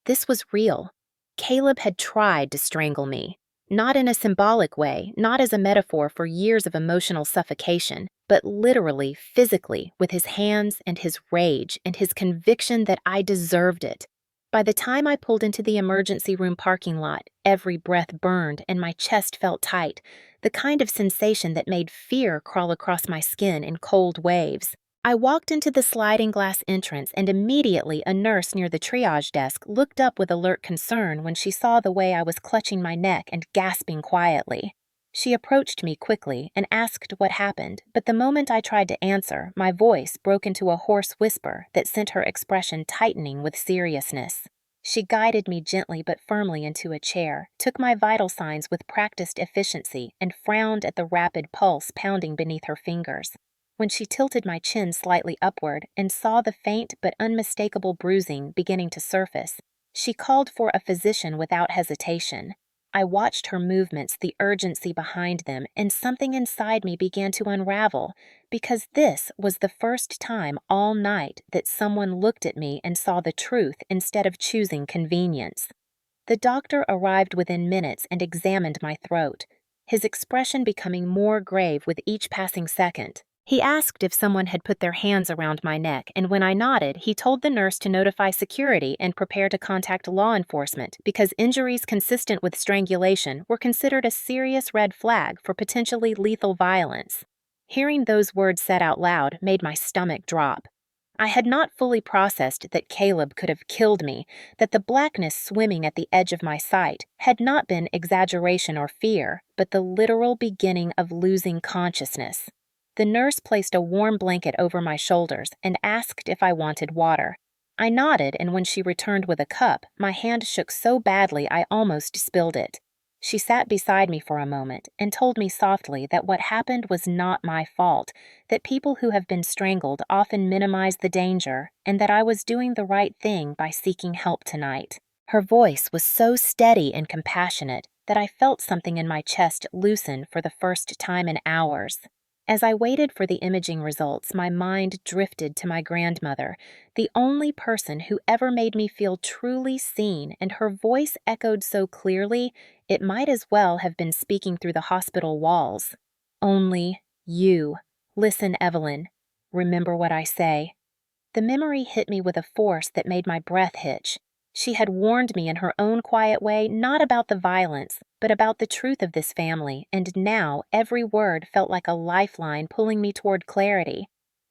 This was real. Caleb had tried to strangle me. Not in a symbolic way, not as a metaphor for years of emotional suffocation, but literally, physically, with his hands and his rage and his conviction that I deserved it. By the time I pulled into the emergency room parking lot, every breath burned and my chest felt tight, the kind of sensation that made fear crawl across my skin in cold waves. I walked into the sliding glass entrance, and immediately a nurse near the triage desk looked up with alert concern when she saw the way I was clutching my neck and gasping quietly. She approached me quickly and asked what happened, but the moment I tried to answer, my voice broke into a hoarse whisper that sent her expression tightening with seriousness. She guided me gently but firmly into a chair, took my vital signs with practiced efficiency, and frowned at the rapid pulse pounding beneath her fingers. When she tilted my chin slightly upward and saw the faint but unmistakable bruising beginning to surface, she called for a physician without hesitation. I watched her movements, the urgency behind them, and something inside me began to unravel, because this was the first time all night that someone looked at me and saw the truth instead of choosing convenience. The doctor arrived within minutes and examined my throat, his expression becoming more grave with each passing second. He asked if someone had put their hands around my neck, and when I nodded, he told the nurse to notify security and prepare to contact law enforcement because injuries consistent with strangulation were considered a serious red flag for potentially lethal violence. Hearing those words said out loud made my stomach drop. I had not fully processed that Caleb could have killed me, that the blackness swimming at the edge of my sight had not been exaggeration or fear, but the literal beginning of losing consciousness. The nurse placed a warm blanket over my shoulders and asked if I wanted water. I nodded, and when she returned with a cup, my hand shook so badly I almost spilled it. She sat beside me for a moment and told me softly that what happened was not my fault, that people who have been strangled often minimize the danger, and that I was doing the right thing by seeking help tonight. Her voice was so steady and compassionate that I felt something in my chest loosen for the first time in hours. As I waited for the imaging results, my mind drifted to my grandmother, the only person who ever made me feel truly seen, and her voice echoed so clearly it might as well have been speaking through the hospital walls. Only you. Listen, Evelyn. Remember what I say. The memory hit me with a force that made my breath hitch. She had warned me in her own quiet way not about the violence, but about the truth of this family, and now every word felt like a lifeline pulling me toward clarity.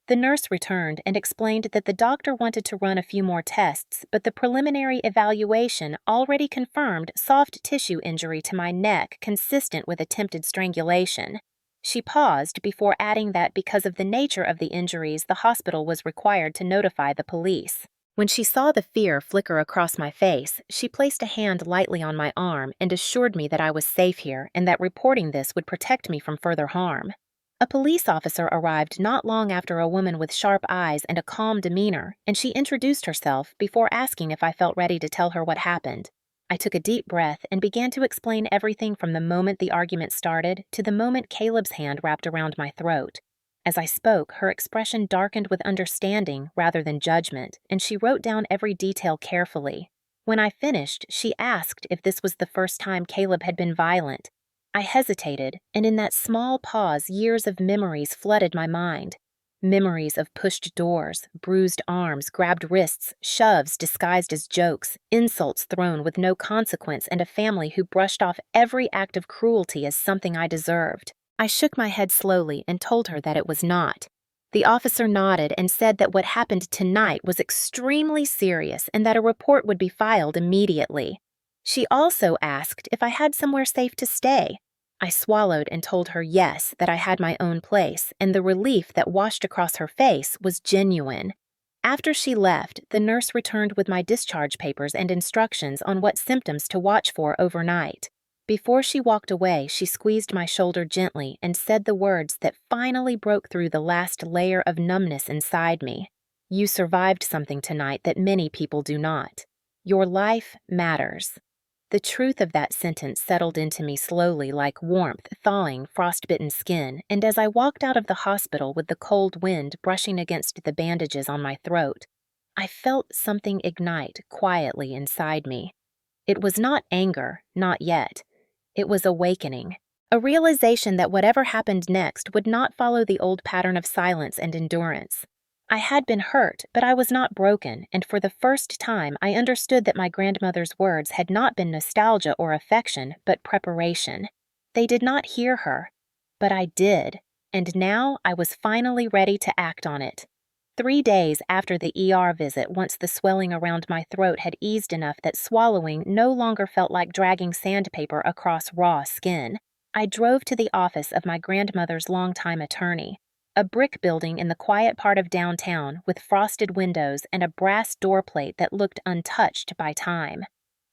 The nurse returned and explained that the doctor wanted to run a few more tests, but the preliminary evaluation already confirmed soft tissue injury to my neck consistent with attempted strangulation. She paused before adding that because of the nature of the injuries, the hospital was required to notify the police. When she saw the fear flicker across my face, she placed a hand lightly on my arm and assured me that I was safe here and that reporting this would protect me from further harm. A police officer arrived not long after, a woman with sharp eyes and a calm demeanor, and she introduced herself before asking if I felt ready to tell her what happened. I took a deep breath and began to explain everything from the moment the argument started to the moment Caleb's hand wrapped around my throat. As I spoke, her expression darkened with understanding rather than judgment, and she wrote down every detail carefully. When I finished, she asked if this was the first time Caleb had been violent. I hesitated, and in that small pause, years of memories flooded my mind. Memories of pushed doors, bruised arms, grabbed wrists, shoves disguised as jokes, insults thrown with no consequence, and a family who brushed off every act of cruelty as something I deserved. I shook my head slowly and told her that it was not. The officer nodded and said that what happened tonight was extremely serious and that a report would be filed immediately. She also asked if I had somewhere safe to stay. I swallowed and told her yes, that I had my own place, and the relief that washed across her face was genuine. After she left, the nurse returned with my discharge papers and instructions on what symptoms to watch for overnight. Before she walked away, she squeezed my shoulder gently and said the words that finally broke through the last layer of numbness inside me. You survived something tonight that many people do not. Your life matters. The truth of that sentence settled into me slowly like warmth thawing frostbitten skin, and as I walked out of the hospital with the cold wind brushing against the bandages on my throat, I felt something ignite quietly inside me. It was not anger, not yet. It was awakening, a realization that whatever happened next would not follow the old pattern of silence and endurance. I had been hurt, but I was not broken, and for the first time I understood that my grandmother's words had not been nostalgia or affection, but preparation. They did not hear her, but I did, and now I was finally ready to act on it. 3 days after the ER visit, once the swelling around my throat had eased enough that swallowing no longer felt like dragging sandpaper across raw skin, I drove to the office of my grandmother's longtime attorney. A brick building in the quiet part of downtown with frosted windows and a brass door plate that looked untouched by time.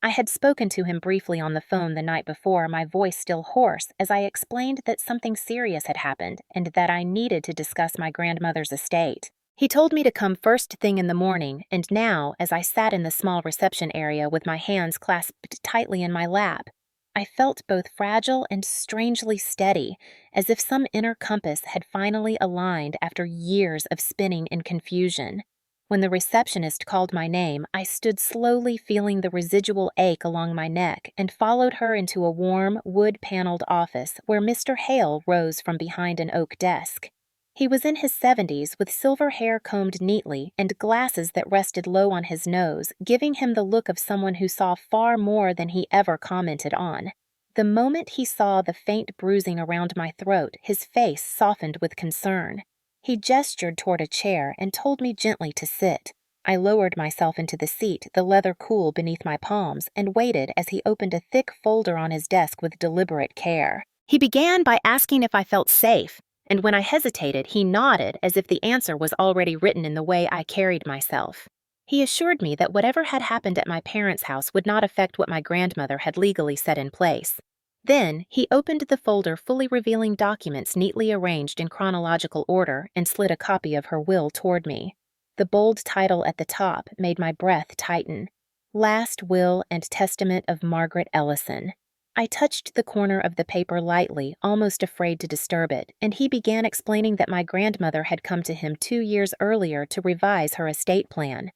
I had spoken to him briefly on the phone the night before, my voice still hoarse, as I explained that something serious had happened and that I needed to discuss my grandmother's estate. He told me to come first thing in the morning, and now, as I sat in the small reception area with my hands clasped tightly in my lap, I felt both fragile and strangely steady, as if some inner compass had finally aligned after years of spinning in confusion. When the receptionist called my name, I stood slowly feeling the residual ache along my neck and followed her into a warm, wood-paneled office where Mr. Hale rose from behind an oak desk. He was in his 70s with silver hair combed neatly and glasses that rested low on his nose, giving him the look of someone who saw far more than he ever commented on. The moment he saw the faint bruising around my throat, his face softened with concern. He gestured toward a chair and told me gently to sit. I lowered myself into the seat, the leather cool beneath my palms, and waited as he opened a thick folder on his desk with deliberate care. He began by asking if I felt safe, and when I hesitated, he nodded as if the answer was already written in the way I carried myself. He assured me that whatever had happened at my parents' house would not affect what my grandmother had legally set in place. Then, he opened the folder fully revealing documents neatly arranged in chronological order and slid a copy of her will toward me. The bold title at the top made my breath tighten. Last Will and Testament of Margaret Ellison. I touched the corner of the paper lightly, almost afraid to disturb it, and he began explaining that my grandmother had come to him 2 years earlier to revise her estate plan.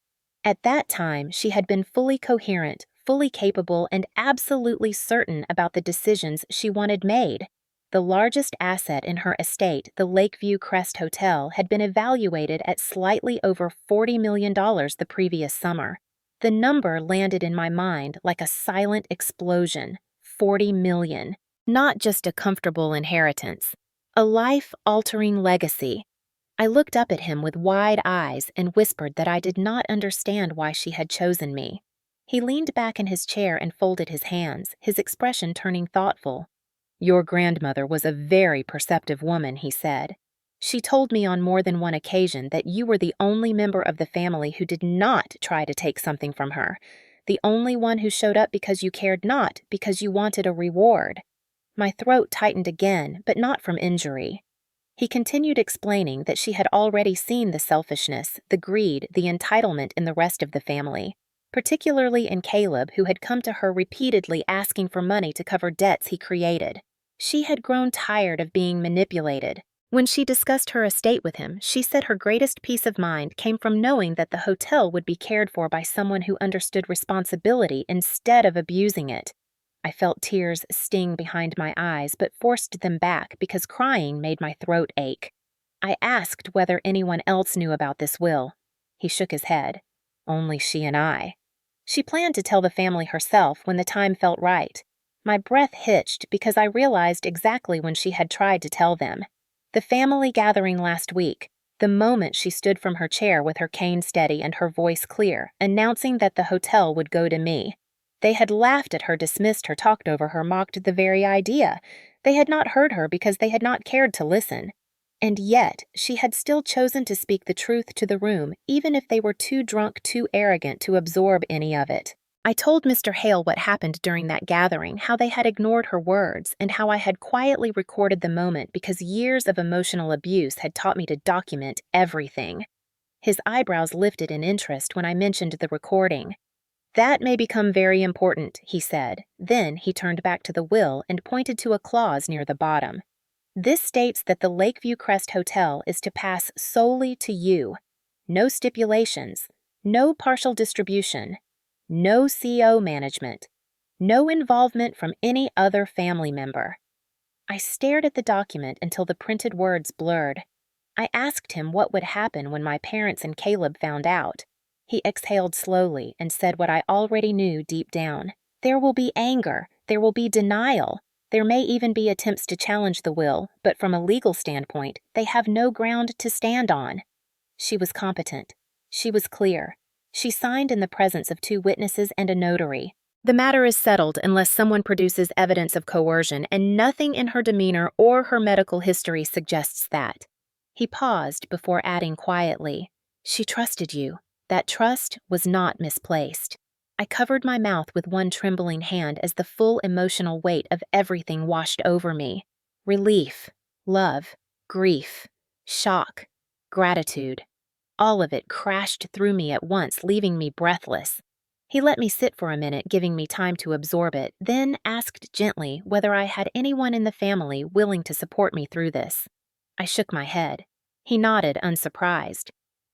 At that time, she had been fully coherent, fully capable, and absolutely certain about the decisions she wanted made. The largest asset in her estate, the Lakeview Crest Hotel, had been evaluated at slightly over $40 million the previous summer. The number landed in my mind like a silent explosion. 40 million. Not just a comfortable inheritance. A life-altering legacy. I looked up at him with wide eyes and whispered that I did not understand why she had chosen me. He leaned back in his chair and folded his hands, his expression turning thoughtful. Your grandmother was a very perceptive woman, he said. She told me on more than one occasion that you were the only member of the family who did not try to take something from her, the only one who showed up because you cared not because you wanted a reward. My throat tightened again, but not from injury. He continued explaining that she had already seen the selfishness, the greed, the entitlement in the rest of the family, particularly in Caleb, who had come to her repeatedly asking for money to cover debts he created. She had grown tired of being manipulated. When she discussed her estate with him, she said her greatest peace of mind came from knowing that the hotel would be cared for by someone who understood responsibility instead of abusing it. I felt tears sting behind my eyes, but forced them back because crying made my throat ache. I asked whether anyone else knew about this will. He shook his head. Only she and I. She planned to tell the family herself when the time felt right. My breath hitched because I realized exactly when she had tried to tell them. The family gathering last week, the moment she stood from her chair with her cane steady and her voice clear, announcing that the hotel would go to me. They had laughed at her, dismissed her, talked over her, mocked the very idea. They had not heard her because they had not cared to listen. And yet, she had still chosen to speak the truth to the room, even if they were too drunk, too arrogant to absorb any of it. I told Mr. Hale what happened during that gathering, how they had ignored her words, and how I had quietly recorded the moment because years of emotional abuse had taught me to document everything. His eyebrows lifted in interest when I mentioned the recording. That may become very important, he said. Then he turned back to the will and pointed to a clause near the bottom. This states that the Lakeview Crest Hotel is to pass solely to you. No stipulations, no partial distribution, no CO management, no involvement from any other family member. I stared at the document until the printed words blurred. I asked him what would happen when my parents and Caleb found out. He exhaled slowly and said what I already knew deep down. There will be anger. There will be denial. There may even be attempts to challenge the will, but from a legal standpoint, they have no ground to stand on. She was competent. She was clear. She signed in the presence of 2 witnesses and a notary. The matter is settled unless someone produces evidence of coercion, and nothing in her demeanor or her medical history suggests that. He paused before adding quietly, She trusted you. That trust was not misplaced. I covered my mouth with one trembling hand as the full emotional weight of everything washed over me. Relief, love, grief, shock, gratitude. All of it crashed through me at once, leaving me breathless. He let me sit for a minute, giving me time to absorb it, then asked gently whether I had anyone in the family willing to support me through this. I shook my head. He nodded, unsurprised.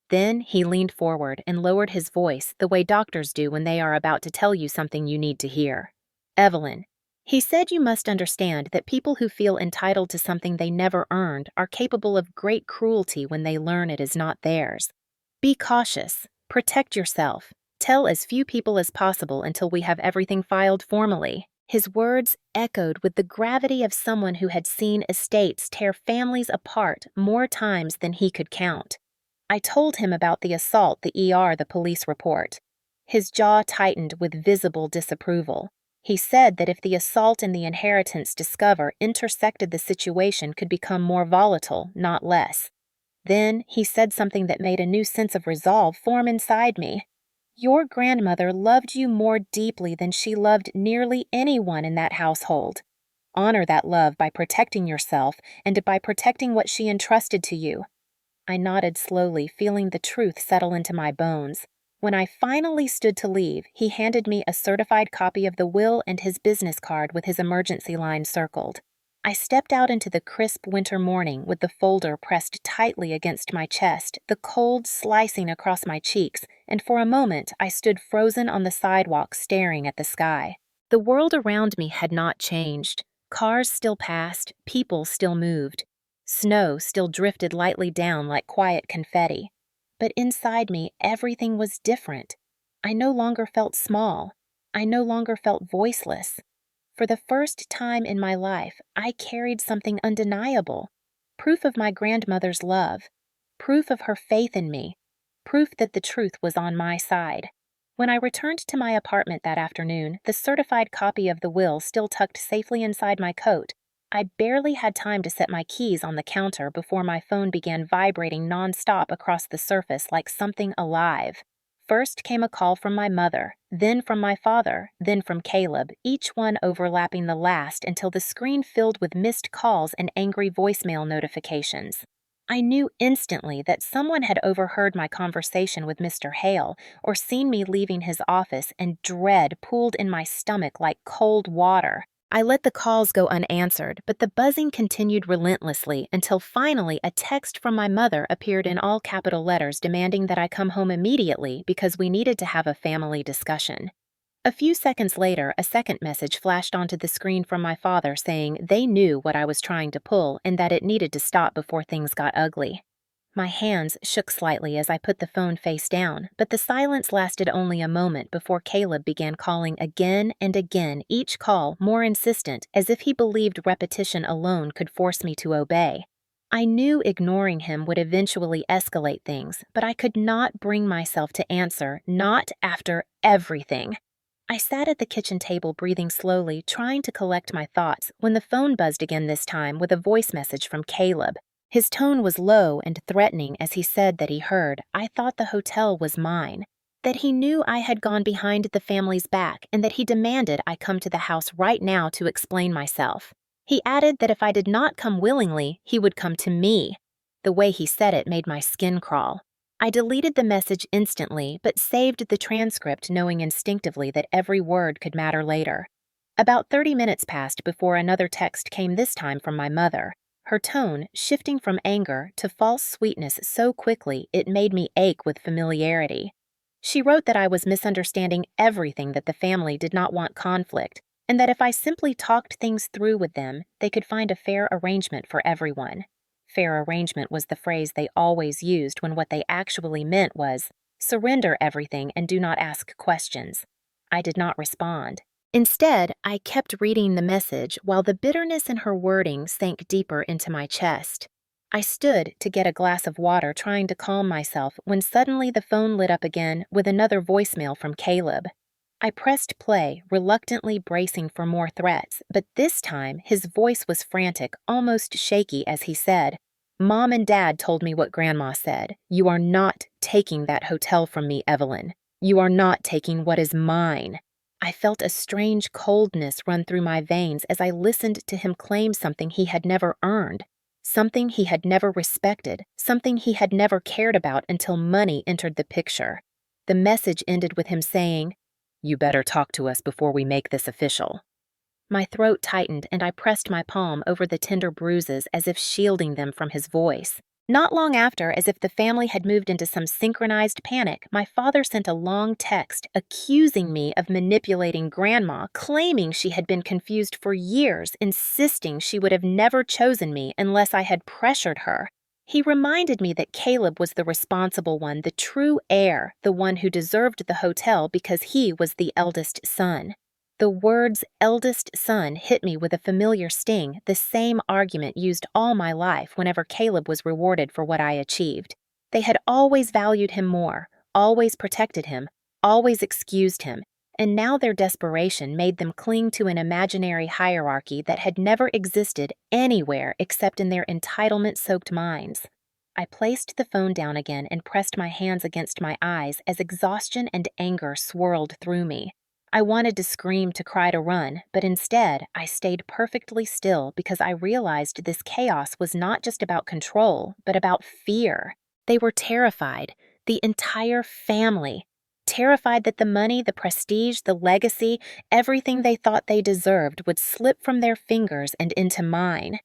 Then he leaned forward and lowered his voice the way doctors do when they are about to tell you something you need to hear. Evelyn, he said, you must understand that people who feel entitled to something they never earned are capable of great cruelty when they learn it is not theirs. Be cautious. Protect yourself. Tell as few people as possible until we have everything filed formally. His words echoed with the gravity of someone who had seen estates tear families apart more times than he could count. I told him about the assault, the police report. His jaw tightened with visible disapproval. He said that if the assault and the inheritance discover intersected the situation could become more volatile, not less. Then he said something that made a new sense of resolve form inside me. Your grandmother loved you more deeply than she loved nearly anyone in that household. Honor that love by protecting yourself and by protecting what she entrusted to you. I nodded slowly, feeling the truth settle into my bones. When I finally stood to leave, he handed me a certified copy of the will and his business card with his emergency line circled. I stepped out into the crisp winter morning with the folder pressed tightly against my chest, the cold slicing across my cheeks, and for a moment I stood frozen on the sidewalk staring at the sky. The world around me had not changed. Cars still passed, people still moved. Snow still drifted lightly down like quiet confetti. But inside me, everything was different. I no longer felt small. I no longer felt voiceless. For the first time in my life, I carried something undeniable. Proof of my grandmother's love. Proof of her faith in me. Proof that the truth was on my side. When I returned to my apartment that afternoon, the certified copy of the will still tucked safely inside my coat, I barely had time to set my keys on the counter before my phone began vibrating nonstop across the surface like something alive. First came a call from my mother, then from my father, then from Caleb, each one overlapping the last until the screen filled with missed calls and angry voicemail notifications. I knew instantly that someone had overheard my conversation with Mr. Hale or seen me leaving his office, and dread pooled in my stomach like cold water. I let the calls go unanswered, but the buzzing continued relentlessly until finally a text from my mother appeared in all capital letters demanding that I come home immediately because we needed to have a family discussion. A few seconds later, a second message flashed onto the screen from my father saying they knew what I was trying to pull and that it needed to stop before things got ugly. My hands shook slightly as I put the phone face down, but the silence lasted only a moment before Caleb began calling again and again, each call more insistent, as if he believed repetition alone could force me to obey. I knew ignoring him would eventually escalate things, but I could not bring myself to answer, not after everything. I sat at the kitchen table breathing slowly, trying to collect my thoughts, when the phone buzzed again, this time with a voice message from Caleb. His tone was low and threatening as he said that he heard I thought the hotel was mine, that he knew I had gone behind the family's back, and that he demanded I come to the house right now to explain myself. He added that if I did not come willingly, he would come to me. The way he said it made my skin crawl. I deleted the message instantly, but saved the transcript, knowing instinctively that every word could matter later. About 30 minutes passed before another text came, this time from my mother. Her tone shifting from anger to false sweetness so quickly it made me ache with familiarity. She wrote that I was misunderstanding everything, that the family did not want conflict, and that if I simply talked things through with them, they could find a fair arrangement for everyone. Fair arrangement was the phrase they always used when what they actually meant was, surrender everything and do not ask questions. I did not respond. Instead, I kept reading the message while the bitterness in her wording sank deeper into my chest. I stood to get a glass of water, trying to calm myself, when suddenly the phone lit up again with another voicemail from Caleb. I pressed play, reluctantly bracing for more threats, but this time his voice was frantic, almost shaky, as he said, "Mom and Dad told me what Grandma said. You are not taking that hotel from me, Evelyn. You are not taking what is mine." I felt a strange coldness run through my veins as I listened to him claim something he had never earned, something he had never respected, something he had never cared about until money entered the picture. The message ended with him saying, "You better talk to us before we make this official." My throat tightened and I pressed my palm over the tender bruises as if shielding them from his voice. Not long after, as if the family had moved into some synchronized panic, my father sent a long text accusing me of manipulating Grandma, claiming she had been confused for years, insisting she would have never chosen me unless I had pressured her. He reminded me that Caleb was the responsible one, the true heir, the one who deserved the hotel because he was the eldest son. The words eldest son hit me with a familiar sting, the same argument used all my life whenever Caleb was rewarded for what I achieved. They had always valued him more, always protected him, always excused him, and now their desperation made them cling to an imaginary hierarchy that had never existed anywhere except in their entitlement-soaked minds. I placed the phone down again and pressed my hands against my eyes as exhaustion and anger swirled through me. I wanted to scream, to cry, to run, but instead I stayed perfectly still because I realized this chaos was not just about control, but about fear. They were terrified, the entire family. Terrified that the money, the prestige, the legacy, everything they thought they deserved would slip from their fingers and into mine.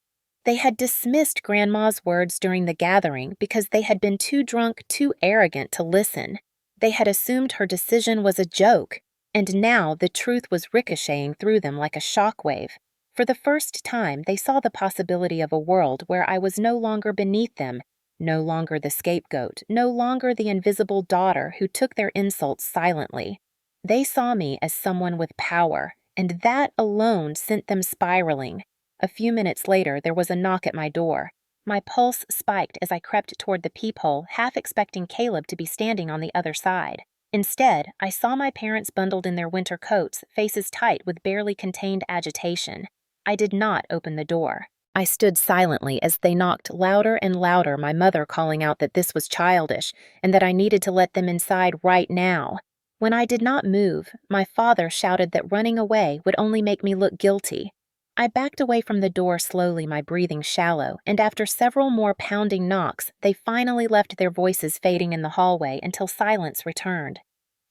They had dismissed Grandma's words during the gathering because they had been too drunk, too arrogant to listen. They had assumed her decision was a joke. And now the truth was ricocheting through them like a shockwave. For the first time, they saw the possibility of a world where I was no longer beneath them, no longer the scapegoat, no longer the invisible daughter who took their insults silently. They saw me as someone with power, and that alone sent them spiraling. A few minutes later, there was a knock at my door. My pulse spiked as I crept toward the peephole, half expecting Caleb to be standing on the other side. Instead, I saw my parents bundled in their winter coats, faces tight with barely contained agitation. I did not open the door. I stood silently as they knocked louder and louder, my mother calling out that this was childish and that I needed to let them inside right now. When I did not move, my father shouted that running away would only make me look guilty. I backed away from the door slowly, my breathing shallow, and after several more pounding knocks, they finally left their voices fading in the hallway until silence returned.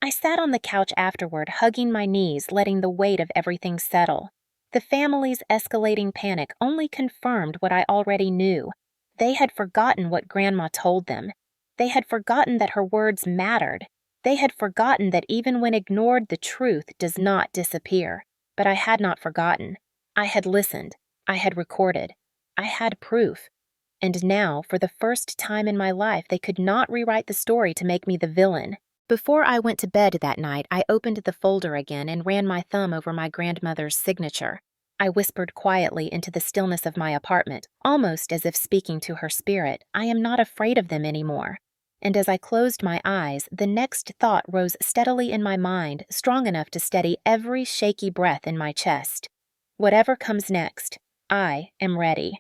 I sat on the couch afterward, hugging my knees, letting the weight of everything settle. The family's escalating panic only confirmed what I already knew. They had forgotten what Grandma told them. They had forgotten that her words mattered. They had forgotten that even when ignored, the truth does not disappear. But I had not forgotten. I had listened. I had recorded. I had proof. And now, for the first time in my life, they could not rewrite the story to make me the villain. Before I went to bed that night, I opened the folder again and ran my thumb over my grandmother's signature. I whispered quietly into the stillness of my apartment, almost as if speaking to her spirit, "I am not afraid of them anymore." And as I closed my eyes, the next thought rose steadily in my mind, strong enough to steady every shaky breath in my chest. Whatever comes next, I am ready.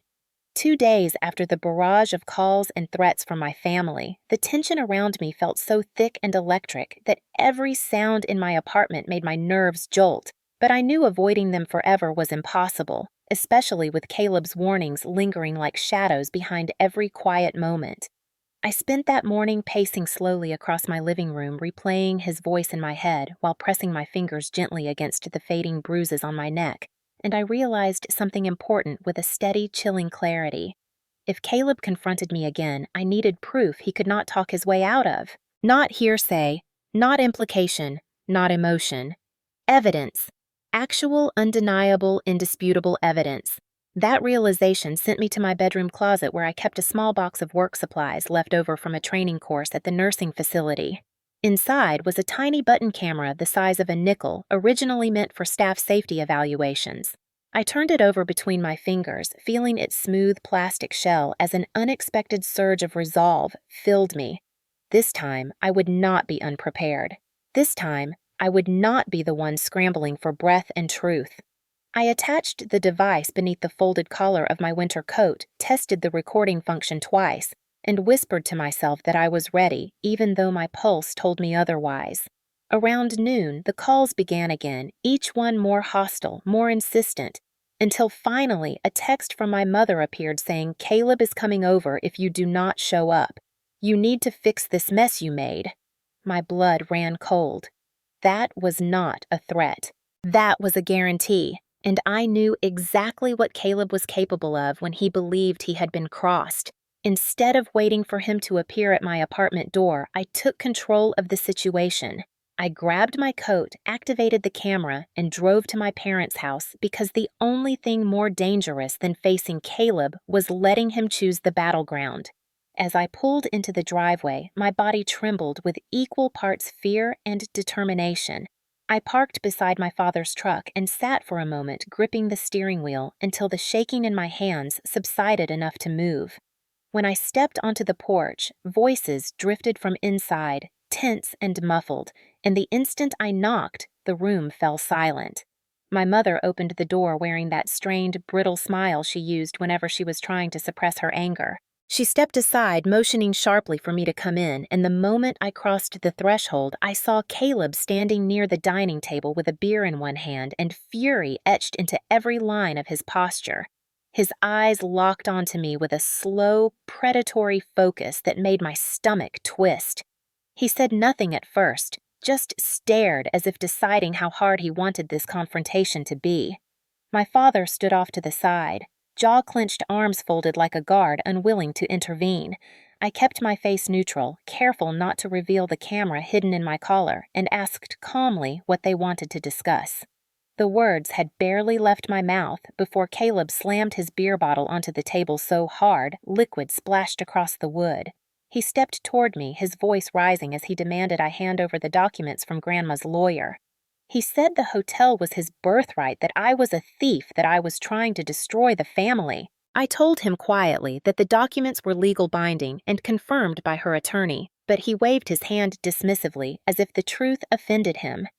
2 days after the barrage of calls and threats from my family, the tension around me felt so thick and electric that every sound in my apartment made my nerves jolt. But I knew avoiding them forever was impossible, especially with Caleb's warnings lingering like shadows behind every quiet moment. I spent that morning pacing slowly across my living room, replaying his voice in my head while pressing my fingers gently against the fading bruises on my neck. And I realized something important with a steady, chilling clarity. If Caleb confronted me again, I needed proof he could not talk his way out of. Not hearsay, not implication, not emotion. Evidence. Actual, undeniable, indisputable evidence. That realization sent me to my bedroom closet where I kept a small box of work supplies left over from a training course at the nursing facility. Inside was a tiny button camera the size of a nickel, originally meant for staff safety evaluations. I turned it over between my fingers, feeling its smooth plastic shell as an unexpected surge of resolve filled me. This time, I would not be unprepared. This time, I would not be the one scrambling for breath and truth. I attached the device beneath the folded collar of my winter coat, tested the recording function twice, and whispered to myself that I was ready, even though my pulse told me otherwise. Around noon, the calls began again, each one more hostile, more insistent, until finally a text from my mother appeared saying, "Caleb is coming over if you do not show up. You need to fix this mess you made." My blood ran cold. That was not a threat. That was a guarantee, and I knew exactly what Caleb was capable of when he believed he had been crossed. Instead of waiting for him to appear at my apartment door, I took control of the situation. I grabbed my coat, activated the camera, and drove to my parents' house because the only thing more dangerous than facing Caleb was letting him choose the battleground. As I pulled into the driveway, my body trembled with equal parts fear and determination. I parked beside my father's truck and sat for a moment, gripping the steering wheel until the shaking in my hands subsided enough to move. When I stepped onto the porch, voices drifted from inside, tense and muffled, and the instant I knocked, the room fell silent. My mother opened the door wearing that strained, brittle smile she used whenever she was trying to suppress her anger. She stepped aside, motioning sharply for me to come in, and the moment I crossed the threshold, I saw Caleb standing near the dining table with a beer in one hand and fury etched into every line of his posture. His eyes locked onto me with a slow, predatory focus that made my stomach twist. He said nothing at first, just stared as if deciding how hard he wanted this confrontation to be. My father stood off to the side, jaw-clenched, arms folded like a guard, unwilling to intervene. I kept my face neutral, careful not to reveal the camera hidden in my collar, and asked calmly what they wanted to discuss. The words had barely left my mouth before Caleb slammed his beer bottle onto the table so hard, liquid splashed across the wood. He stepped toward me, his voice rising as he demanded I hand over the documents from Grandma's lawyer. He said the hotel was his birthright, that I was a thief, that I was trying to destroy the family. I told him quietly that the documents were legal binding and confirmed by her attorney, but he waved his hand dismissively as if the truth offended him.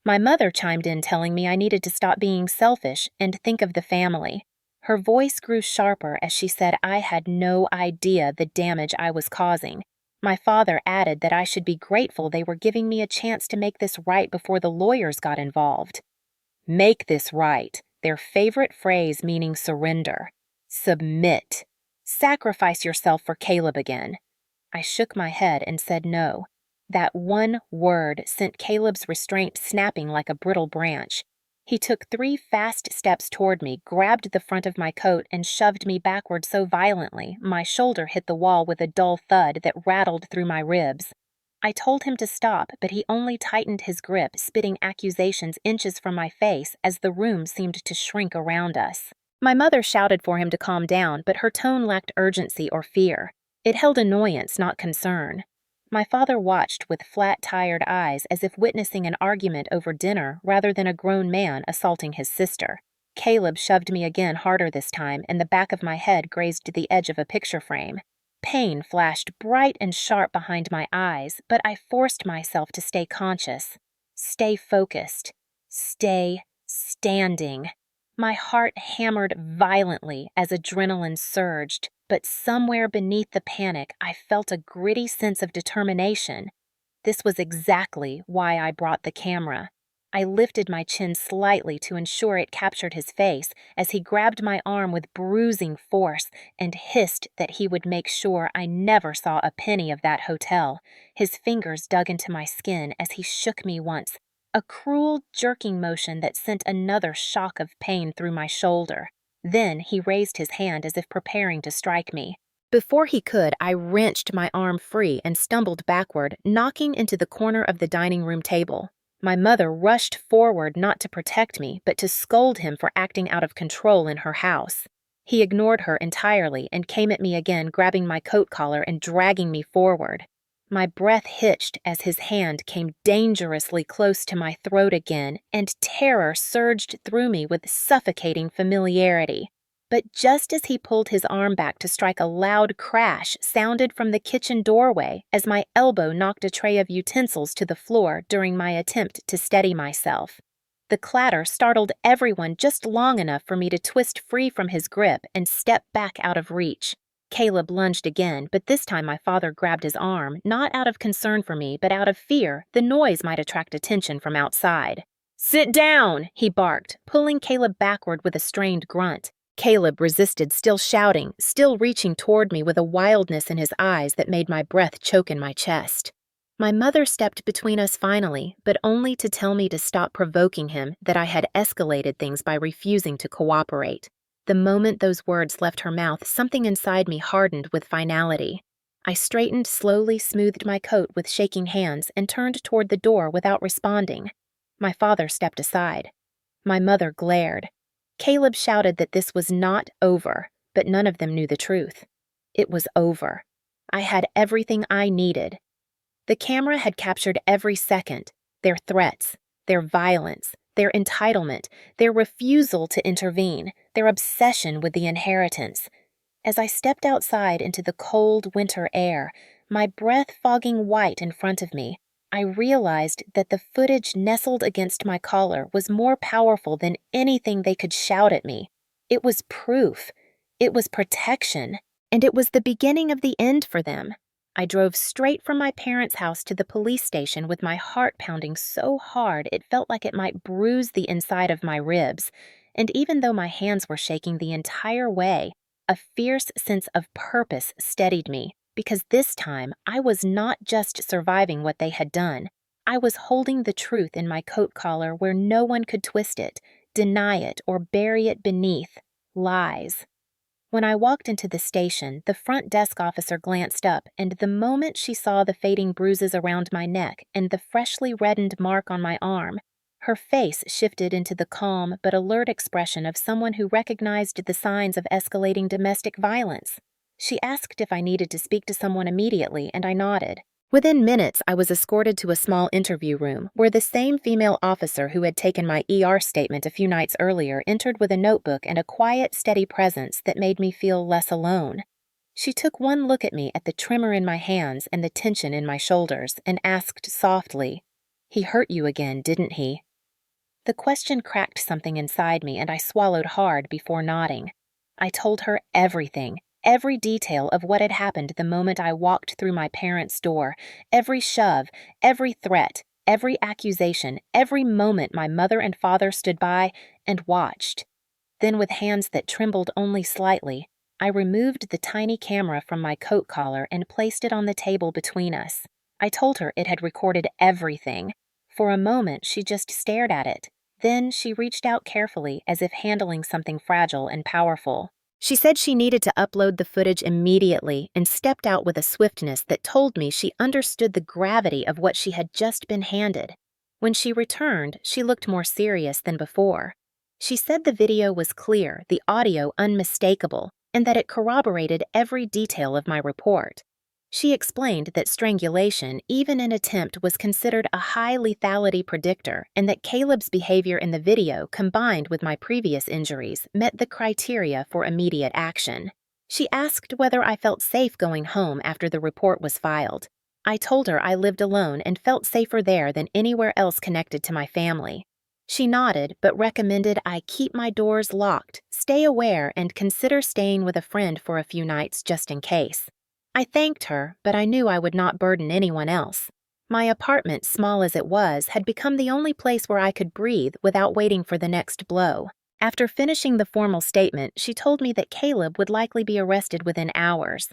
My mother chimed in telling me I needed to stop being selfish and think of the family. Her voice grew sharper as she said I had no idea the damage I was causing. My father added that I should be grateful they were giving me a chance to make this right before the lawyers got involved. Make this right, their favorite phrase meaning surrender. Submit. Sacrifice yourself for Caleb again. I shook my head and said no. That one word sent Caleb's restraint snapping like a brittle branch. He took 3 fast steps toward me, grabbed the front of my coat, and shoved me backward so violently my shoulder hit the wall with a dull thud that rattled through my ribs. I told him to stop, but he only tightened his grip, spitting accusations inches from my face as the room seemed to shrink around us. My mother shouted for him to calm down, but her tone lacked urgency or fear. It held annoyance, not concern. My father watched with flat, tired eyes as if witnessing an argument over dinner rather than a grown man assaulting his sister. Caleb shoved me again harder this time, and the back of my head grazed the edge of a picture frame. Pain flashed bright and sharp behind my eyes, but I forced myself to stay conscious, stay focused, stay standing. My heart hammered violently as adrenaline surged, but somewhere beneath the panic, I felt a gritty sense of determination. This was exactly why I brought the camera. I lifted my chin slightly to ensure it captured his face as he grabbed my arm with bruising force and hissed that he would make sure I never saw a penny of that hotel. His fingers dug into my skin as he shook me once, a cruel jerking motion that sent another shock of pain through my shoulder. Then he raised his hand as if preparing to strike me. Before he could, I wrenched my arm free and stumbled backward, knocking into the corner of the dining room table. My mother rushed forward not to protect me, but to scold him for acting out of control in her house. He ignored her entirely and came at me again, grabbing my coat collar and dragging me forward. My breath hitched as his hand came dangerously close to my throat again, and terror surged through me with suffocating familiarity. But just as he pulled his arm back to strike, a loud crash sounded from the kitchen doorway as my elbow knocked a tray of utensils to the floor during my attempt to steady myself. The clatter startled everyone just long enough for me to twist free from his grip and step back out of reach. Caleb lunged again, but this time my father grabbed his arm, not out of concern for me, but out of fear the noise might attract attention from outside. "Sit down!" he barked, pulling Caleb backward with a strained grunt. Caleb resisted, still shouting, still reaching toward me with a wildness in his eyes that made my breath choke in my chest. My mother stepped between us finally, but only to tell me to stop provoking him, that I had escalated things by refusing to cooperate. The moment those words left her mouth, something inside me hardened with finality. I straightened, slowly smoothed my coat with shaking hands, and turned toward the door without responding. My father stepped aside. My mother glared. Caleb shouted that this was not over, but none of them knew the truth. It was over. I had everything I needed. The camera had captured every second, their threats, their violence, their entitlement, their refusal to intervene, their obsession with the inheritance. As I stepped outside into the cold winter air, my breath fogging white in front of me, I realized that the footage nestled against my collar was more powerful than anything they could shout at me. It was proof. It was protection. And it was the beginning of the end for them. I drove straight from my parents' house to the police station with my heart pounding so hard it felt like it might bruise the inside of my ribs. And even though my hands were shaking the entire way, a fierce sense of purpose steadied me. Because this time, I was not just surviving what they had done. I was holding the truth in my coat collar where no one could twist it, deny it, or bury it beneath lies. When I walked into the station, the front desk officer glanced up, and the moment she saw the fading bruises around my neck and the freshly reddened mark on my arm, her face shifted into the calm but alert expression of someone who recognized the signs of escalating domestic violence. She asked if I needed to speak to someone immediately, and I nodded. Within minutes, I was escorted to a small interview room where the same female officer who had taken my ER statement a few nights earlier entered with a notebook and a quiet, steady presence that made me feel less alone. She took one look at me, at the tremor in my hands and the tension in my shoulders, and asked softly, "He hurt you again, didn't he?" The question cracked something inside me, and I swallowed hard before nodding. I told her everything, every detail of what had happened the moment I walked through my parents' door, every shove, every threat, every accusation, every moment my mother and father stood by and watched. Then, with hands that trembled only slightly, I removed the tiny camera from my coat collar and placed it on the table between us. I told her it had recorded everything. For a moment, she just stared at it. Then she reached out carefully, as if handling something fragile and powerful. She said she needed to upload the footage immediately and stepped out with a swiftness that told me she understood the gravity of what she had just been handed. When she returned, she looked more serious than before. She said the video was clear, the audio unmistakable, and that it corroborated every detail of my report. She explained that strangulation, even in attempt, was considered a high lethality predictor, and that Caleb's behavior in the video, combined with my previous injuries, met the criteria for immediate action. She asked whether I felt safe going home after the report was filed. I told her I lived alone and felt safer there than anywhere else connected to my family. She nodded, but recommended I keep my doors locked, stay aware, and consider staying with a friend for a few nights just in case. I thanked her, but I knew I would not burden anyone else. My apartment, small as it was, had become the only place where I could breathe without waiting for the next blow. After finishing the formal statement, she told me that Caleb would likely be arrested within hours.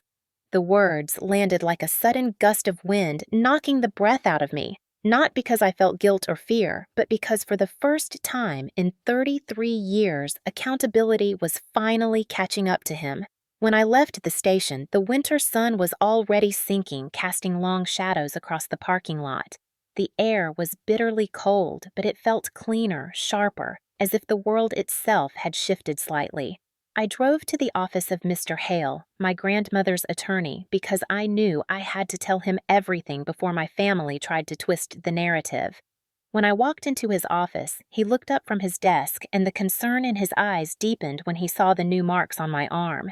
The words landed like a sudden gust of wind, knocking the breath out of me, not because I felt guilt or fear, but because for the first time in 33 years, accountability was finally catching up to him. When I left the station, the winter sun was already sinking, casting long shadows across the parking lot. The air was bitterly cold, but it felt cleaner, sharper, as if the world itself had shifted slightly. I drove to the office of Mr. Hale, my grandmother's attorney, because I knew I had to tell him everything before my family tried to twist the narrative. When I walked into his office, he looked up from his desk, and the concern in his eyes deepened when he saw the new marks on my arm.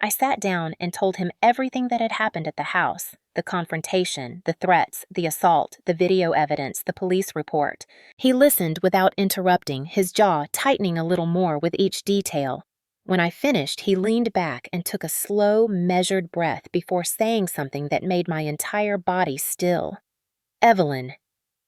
I sat down and told him everything that had happened at the house, the confrontation, the threats, the assault, the video evidence, the police report. He listened without interrupting, his jaw tightening a little more with each detail. When I finished, he leaned back and took a slow, measured breath before saying something that made my entire body still. "Evelyn,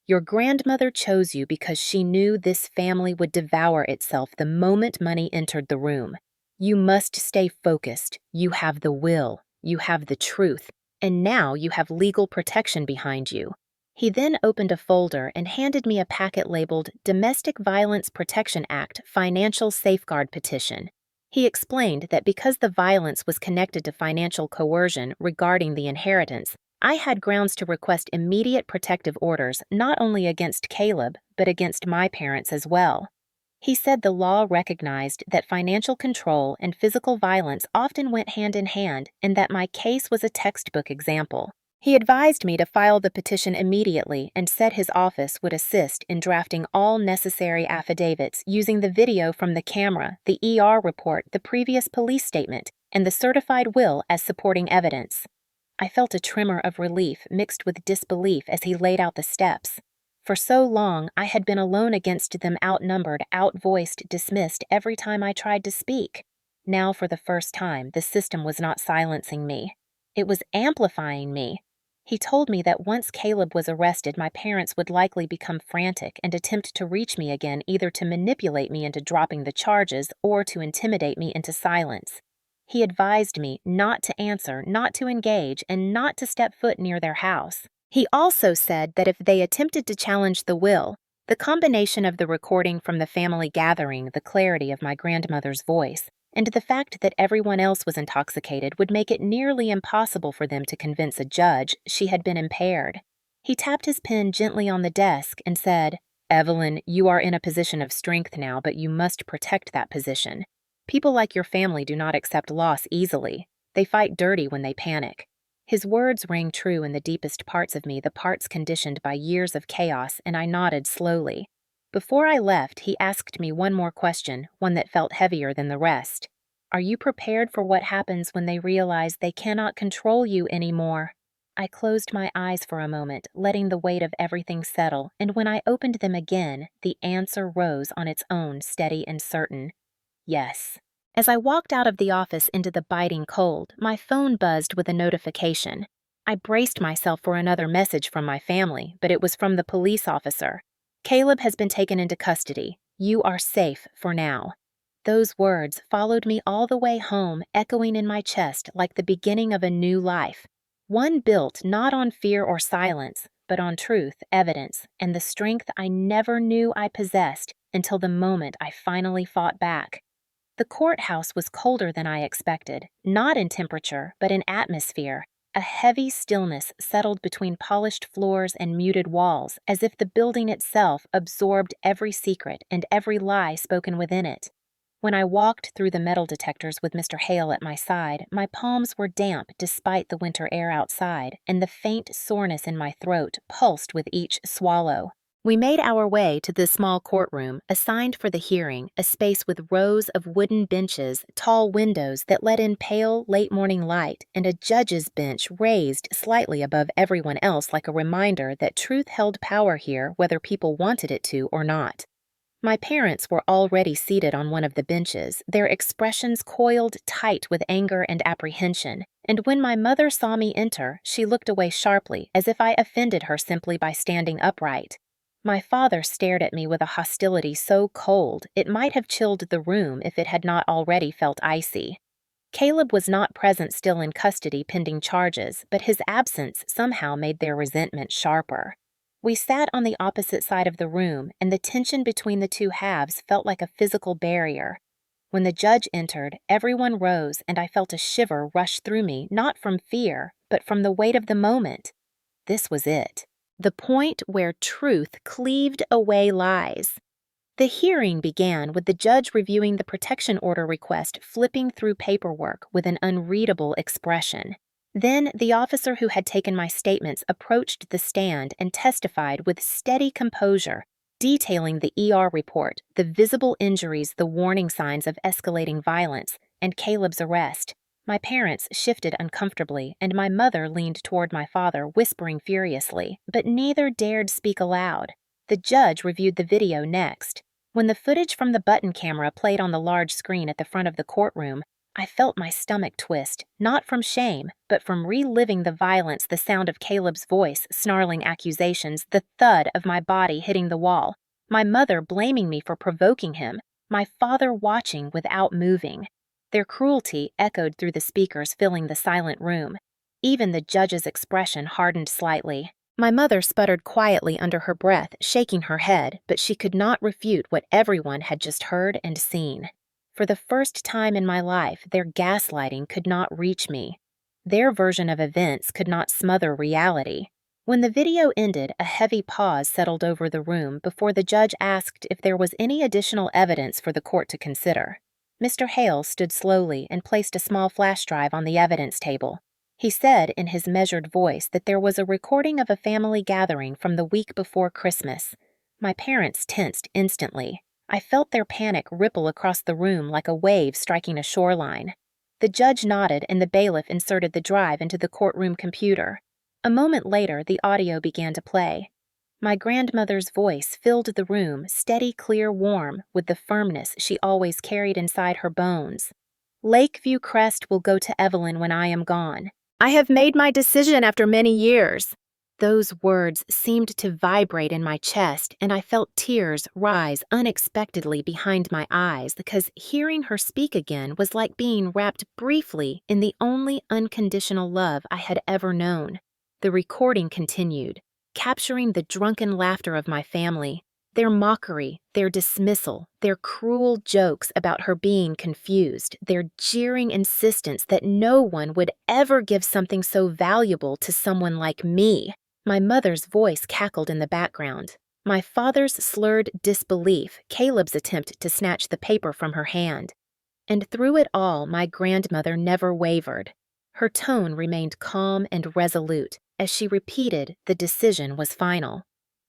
your grandmother chose you because she knew this family would devour itself the moment money entered the room. You must stay focused. You have the will. You have the truth. And now you have legal protection behind you." He then opened a folder and handed me a packet labeled Domestic Violence Protection Act Financial Safeguard Petition. He explained that because the violence was connected to financial coercion regarding the inheritance, I had grounds to request immediate protective orders not only against Caleb, but against my parents as well. He said the law recognized that financial control and physical violence often went hand in hand, and that my case was a textbook example. He advised me to file the petition immediately and said his office would assist in drafting all necessary affidavits using the video from the camera, the ER report, the previous police statement, and the certified will as supporting evidence. I felt a tremor of relief mixed with disbelief as he laid out the steps. For so long, I had been alone against them, outnumbered, outvoiced, dismissed every time I tried to speak. Now, for the first time, the system was not silencing me. It was amplifying me. He told me that once Caleb was arrested, my parents would likely become frantic and attempt to reach me again, either to manipulate me into dropping the charges or to intimidate me into silence. He advised me not to answer, not to engage, and not to step foot near their house. He also said that if they attempted to challenge the will, the combination of the recording from the family gathering, the clarity of my grandmother's voice, and the fact that everyone else was intoxicated would make it nearly impossible for them to convince a judge she had been impaired. He tapped his pen gently on the desk and said, "Evelyn, you are in a position of strength now, but you must protect that position. People like your family do not accept loss easily. They fight dirty when they panic." His words rang true in the deepest parts of me, the parts conditioned by years of chaos, and I nodded slowly. Before I left, he asked me one more question, one that felt heavier than the rest. "Are you prepared for what happens when they realize they cannot control you anymore?" I closed my eyes for a moment, letting the weight of everything settle, and when I opened them again, the answer rose on its own, steady and certain. Yes. As I walked out of the office into the biting cold, my phone buzzed with a notification. I braced myself for another message from my family, but it was from the police officer. Caleb has been taken into custody. You are safe for now. Those words followed me all the way home, echoing in my chest like the beginning of a new life. One built not on fear or silence, but on truth, evidence, and the strength I never knew I possessed until the moment I finally fought back. The courthouse was colder than I expected, not in temperature, but in atmosphere. A heavy stillness settled between polished floors and muted walls, as if the building itself absorbed every secret and every lie spoken within it. When I walked through the metal detectors with Mr. Hale at my side, my palms were damp despite the winter air outside, and the faint soreness in my throat pulsed with each swallow. We made our way to the small courtroom assigned for the hearing, a space with rows of wooden benches, tall windows that let in pale, late-morning light, and a judge's bench raised slightly above everyone else like a reminder that truth held power here whether people wanted it to or not. My parents were already seated on one of the benches, their expressions coiled tight with anger and apprehension, and when my mother saw me enter, she looked away sharply as if I offended her simply by standing upright. My father stared at me with a hostility so cold it might have chilled the room if it had not already felt icy. Caleb was not present still in custody pending charges, but his absence somehow made their resentment sharper. We sat on the opposite side of the room, and the tension between the two halves felt like a physical barrier. When the judge entered, everyone rose, and I felt a shiver rush through me, not from fear, but from the weight of the moment. This was it. The point where truth cleaved away lies. The hearing began with the judge reviewing the protection order request, flipping through paperwork with an unreadable expression. Then the officer who had taken my statements approached the stand and testified with steady composure, detailing the ER report, the visible injuries, the warning signs of escalating violence, and Caleb's arrest. My parents shifted uncomfortably, and my mother leaned toward my father, whispering furiously, but neither dared speak aloud. The judge reviewed the video next. When the footage from the button camera played on the large screen at the front of the courtroom, I felt my stomach twist, not from shame, but from reliving the violence, the sound of Caleb's voice, snarling accusations, the thud of my body hitting the wall, my mother blaming me for provoking him, my father watching without moving. Their cruelty echoed through the speakers filling the silent room. Even the judge's expression hardened slightly. My mother sputtered quietly under her breath, shaking her head, but she could not refute what everyone had just heard and seen. For the first time in my life, their gaslighting could not reach me. Their version of events could not smother reality. When the video ended, a heavy pause settled over the room before the judge asked if there was any additional evidence for the court to consider. Mr. Hale stood slowly and placed a small flash drive on the evidence table. He said in his measured voice that there was a recording of a family gathering from the week before Christmas. My parents tensed instantly. I felt their panic ripple across the room like a wave striking a shoreline. The judge nodded and the bailiff inserted the drive into the courtroom computer. A moment later, the audio began to play. My grandmother's voice filled the room, steady, clear, warm, with the firmness she always carried inside her bones. Lakeview Crest will go to Evelyn when I am gone. I have made my decision after many years. Those words seemed to vibrate in my chest, and I felt tears rise unexpectedly behind my eyes because hearing her speak again was like being wrapped briefly in the only unconditional love I had ever known. The recording continued, capturing the drunken laughter of my family, their mockery, their dismissal, their cruel jokes about her being confused, their jeering insistence that no one would ever give something so valuable to someone like me. My mother's voice cackled in the background. My father's slurred disbelief, Caleb's attempt to snatch the paper from her hand. And through it all, my grandmother never wavered. Her tone remained calm and resolute as she repeated the decision was final.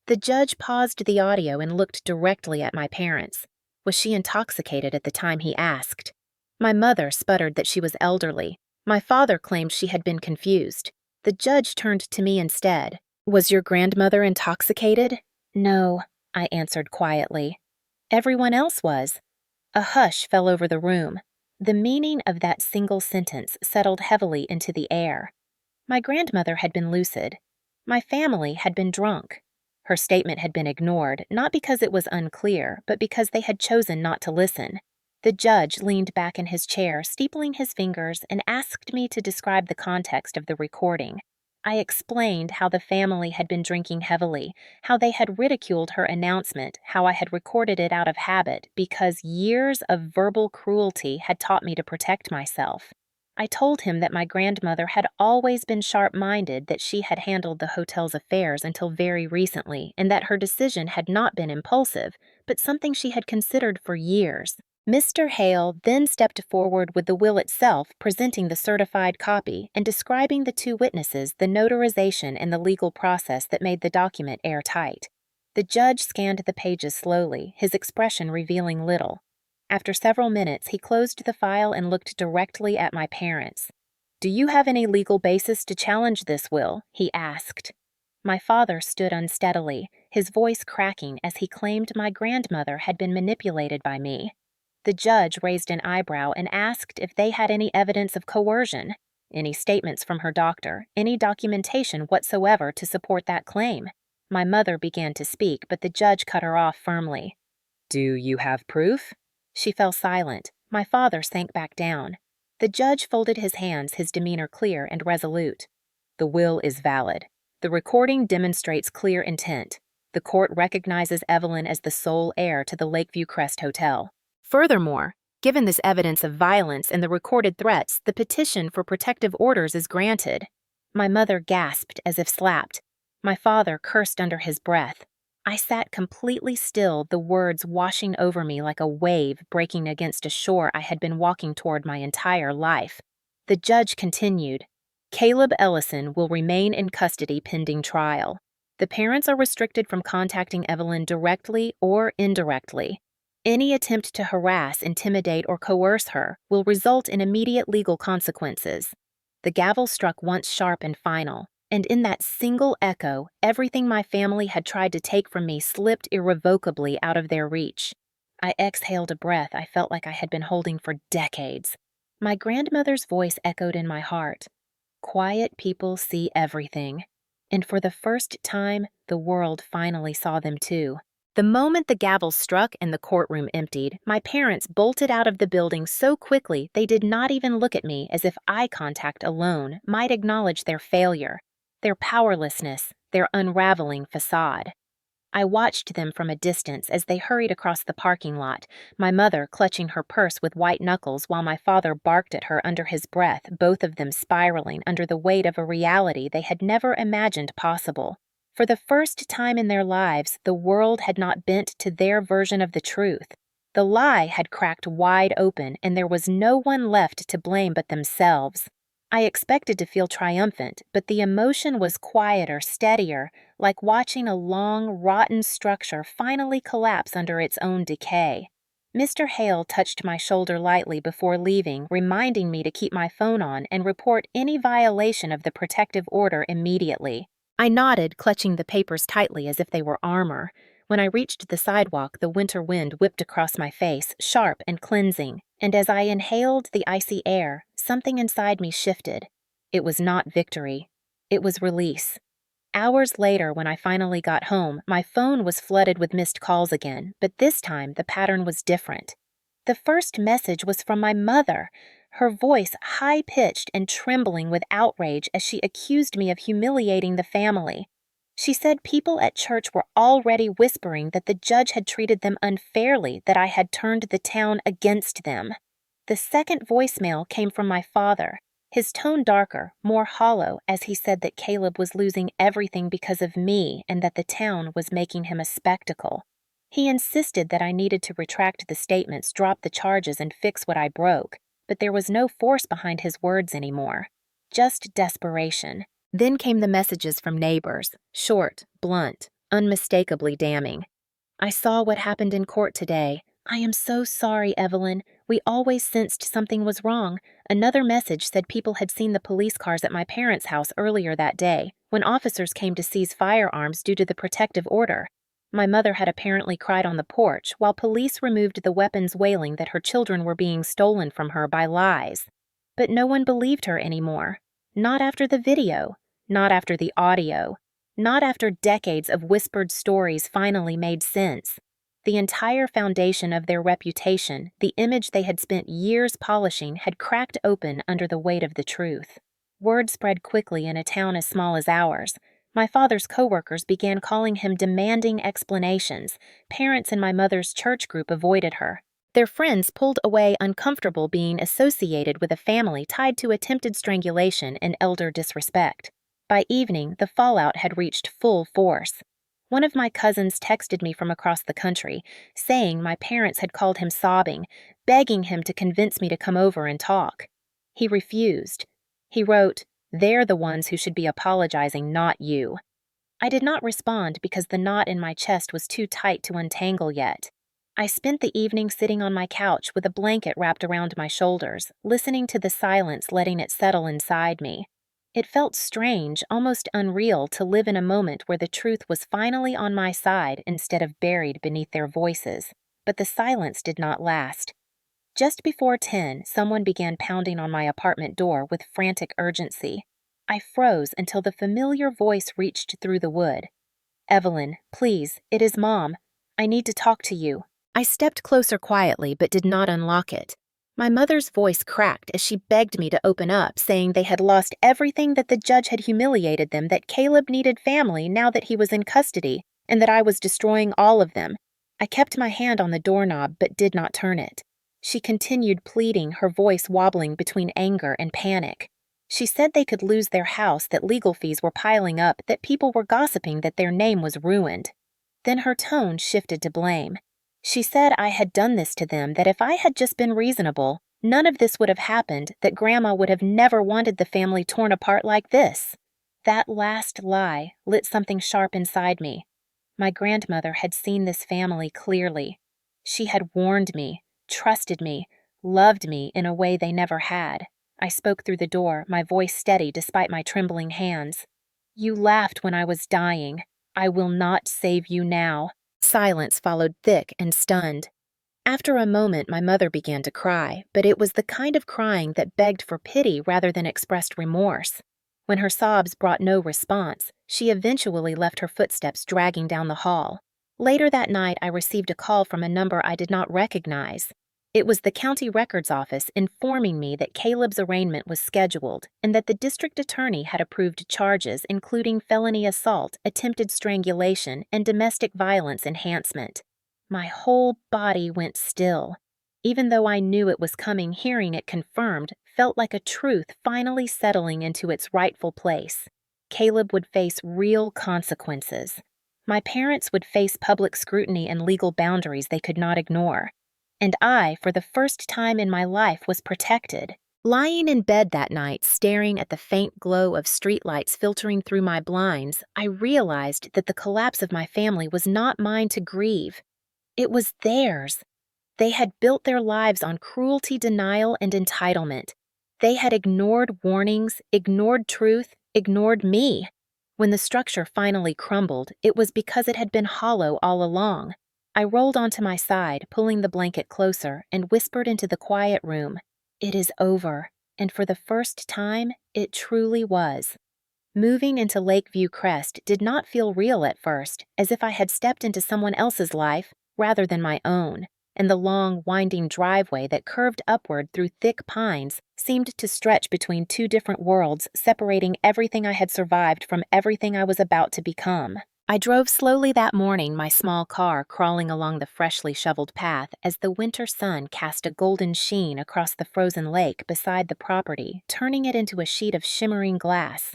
The judge paused the audio and looked directly at my parents. Was she intoxicated at the time he asked? My mother sputtered that she was elderly. My father claimed she had been confused. The judge turned to me instead. "Was your grandmother intoxicated?" "No," I answered quietly. "Everyone else was." A hush fell over the room. The meaning of that single sentence settled heavily into the air. My grandmother had been lucid. My family had been drunk. Her statement had been ignored, not because it was unclear, but because they had chosen not to listen. The judge leaned back in his chair, steepling his fingers, and asked me to describe the context of the recording. I explained how the family had been drinking heavily, how they had ridiculed her announcement, how I had recorded it out of habit because years of verbal cruelty had taught me to protect myself. I told him that my grandmother had always been sharp-minded, that she had handled the hotel's affairs until very recently, and that her decision had not been impulsive, but something she had considered for years. Mr. Hale then stepped forward with the will itself, presenting the certified copy and describing the two witnesses, the notarization, and the legal process that made the document airtight. The judge scanned the pages slowly, his expression revealing little. After several minutes, he closed the file and looked directly at my parents. "Do you have any legal basis to challenge this will?" he asked. My father stood unsteadily, his voice cracking as he claimed my grandmother had been manipulated by me. The judge raised an eyebrow and asked if they had any evidence of coercion, any statements from her doctor, any documentation whatsoever to support that claim. My mother began to speak, but the judge cut her off firmly. "Do you have proof?" She fell silent. My father sank back down. The judge folded his hands, his demeanor clear and resolute. "The will is valid. The recording demonstrates clear intent. The court recognizes Evelyn as the sole heir to the Lakeview Crest Hotel. Furthermore, given this evidence of violence and the recorded threats, the petition for protective orders is granted." My mother gasped as if slapped. My father cursed under his breath. I sat completely still, the words washing over me like a wave breaking against a shore I had been walking toward my entire life. The judge continued, "Caleb Ellison will remain in custody pending trial. The parents are restricted from contacting Evelyn directly or indirectly. Any attempt to harass, intimidate, or coerce her will result in immediate legal consequences." The gavel struck once sharp and final, and in that single echo, everything my family had tried to take from me slipped irrevocably out of their reach. I exhaled a breath I felt like I had been holding for decades. My grandmother's voice echoed in my heart. Quiet people see everything. And for the first time, the world finally saw them too. The moment the gavel struck and the courtroom emptied, my parents bolted out of the building so quickly they did not even look at me, as if eye contact alone might acknowledge their failure, their powerlessness, their unraveling facade. I watched them from a distance as they hurried across the parking lot, my mother clutching her purse with white knuckles while my father barked at her under his breath, both of them spiraling under the weight of a reality they had never imagined possible. For the first time in their lives, the world had not bent to their version of the truth. The lie had cracked wide open, and there was no one left to blame but themselves. I expected to feel triumphant, but the emotion was quieter, steadier, like watching a long, rotten structure finally collapse under its own decay. Mr. Hale touched my shoulder lightly before leaving, reminding me to keep my phone on and report any violation of the protective order immediately. I nodded, clutching the papers tightly as if they were armor. When I reached the sidewalk, the winter wind whipped across my face, sharp and cleansing, and as I inhaled the icy air, something inside me shifted. It was not victory. It was release. Hours later, when I finally got home, my phone was flooded with missed calls again, but this time the pattern was different. The first message was from my mother, her voice high-pitched and trembling with outrage as she accused me of humiliating the family. She said people at church were already whispering that the judge had treated them unfairly, that I had turned the town against them. The second voicemail came from my father, his tone darker, more hollow, as he said that Caleb was losing everything because of me and that the town was making him a spectacle. He insisted that I needed to retract the statements, drop the charges, and fix what I broke, but there was no force behind his words anymore. Just desperation. Then came the messages from neighbors, short, blunt, unmistakably damning. "I saw what happened in court today. I am so sorry, Evelyn. We always sensed something was wrong. Another message said people had seen the police cars at my parents' house earlier that day, when officers came to seize firearms due to the protective order. My mother had apparently cried on the porch while police removed the weapons, wailing that her children were being stolen from her by lies. But no one believed her anymore. Not after the video. Not after the audio. Not after decades of whispered stories finally made sense. The entire foundation of their reputation, the image they had spent years polishing, had cracked open under the weight of the truth. Word spread quickly in a town as small as ours. My father's coworkers began calling him, demanding explanations. Parents in my mother's church group avoided her. Their friends pulled away, uncomfortable being associated with a family tied to attempted strangulation and elder disrespect. By evening, the fallout had reached full force. One of my cousins texted me from across the country, saying my parents had called him sobbing, begging him to convince me to come over and talk. He refused. He wrote, "They're the ones who should be apologizing, not you." I did not respond because the knot in my chest was too tight to untangle yet. I spent the evening sitting on my couch with a blanket wrapped around my shoulders, listening to the silence, letting it settle inside me. It felt strange, almost unreal, to live in a moment where the truth was finally on my side instead of buried beneath their voices. But the silence did not last. Just before 10, someone began pounding on my apartment door with frantic urgency. I froze until the familiar voice reached through the wood. "Evelyn, please, it is Mom. I need to talk to you." I stepped closer quietly but did not unlock it. My mother's voice cracked as she begged me to open up, saying they had lost everything, that the judge had humiliated them, that Caleb needed family now that he was in custody, and that I was destroying all of them. I kept my hand on the doorknob but did not turn it. She continued pleading, her voice wobbling between anger and panic. She said they could lose their house, that legal fees were piling up, that people were gossiping, that their name was ruined. Then her tone shifted to blame. She said I had done this to them, that if I had just been reasonable, none of this would have happened, that Grandma would have never wanted the family torn apart like this. That last lie lit something sharp inside me. My grandmother had seen this family clearly. She had warned me, trusted me, loved me in a way they never had. I spoke through the door, my voice steady despite my trembling hands. "You laughed when I was dying. I will not save you now." Silence followed, thick and stunned. After a moment, my mother began to cry, but it was the kind of crying that begged for pity rather than expressed remorse. When her sobs brought no response, she eventually left her footsteps dragging down the hall. Later that night, I received a call from a number I did not recognize. It was the county records office informing me that Caleb's arraignment was scheduled and that the district attorney had approved charges including felony assault, attempted strangulation, and domestic violence enhancement. My whole body went still. Even though I knew it was coming, hearing it confirmed felt like a truth finally settling into its rightful place. Caleb would face real consequences. My parents would face public scrutiny and legal boundaries they could not ignore. And I, for the first time in my life, was protected. Lying in bed that night, staring at the faint glow of streetlights filtering through my blinds, I realized that the collapse of my family was not mine to grieve. It was theirs. They had built their lives on cruelty, denial, and entitlement. They had ignored warnings, ignored truth, ignored me. When the structure finally crumbled, it was because it had been hollow all along. I rolled onto my side, pulling the blanket closer, and whispered into the quiet room, "It is over." And for the first time, it truly was. Moving into Lakeview Crest did not feel real at first, as if I had stepped into someone else's life rather than my own, and the long, winding driveway that curved upward through thick pines seemed to stretch between two different worlds, separating everything I had survived from everything I was about to become. I drove slowly that morning, my small car crawling along the freshly shoveled path as the winter sun cast a golden sheen across the frozen lake beside the property, turning it into a sheet of shimmering glass.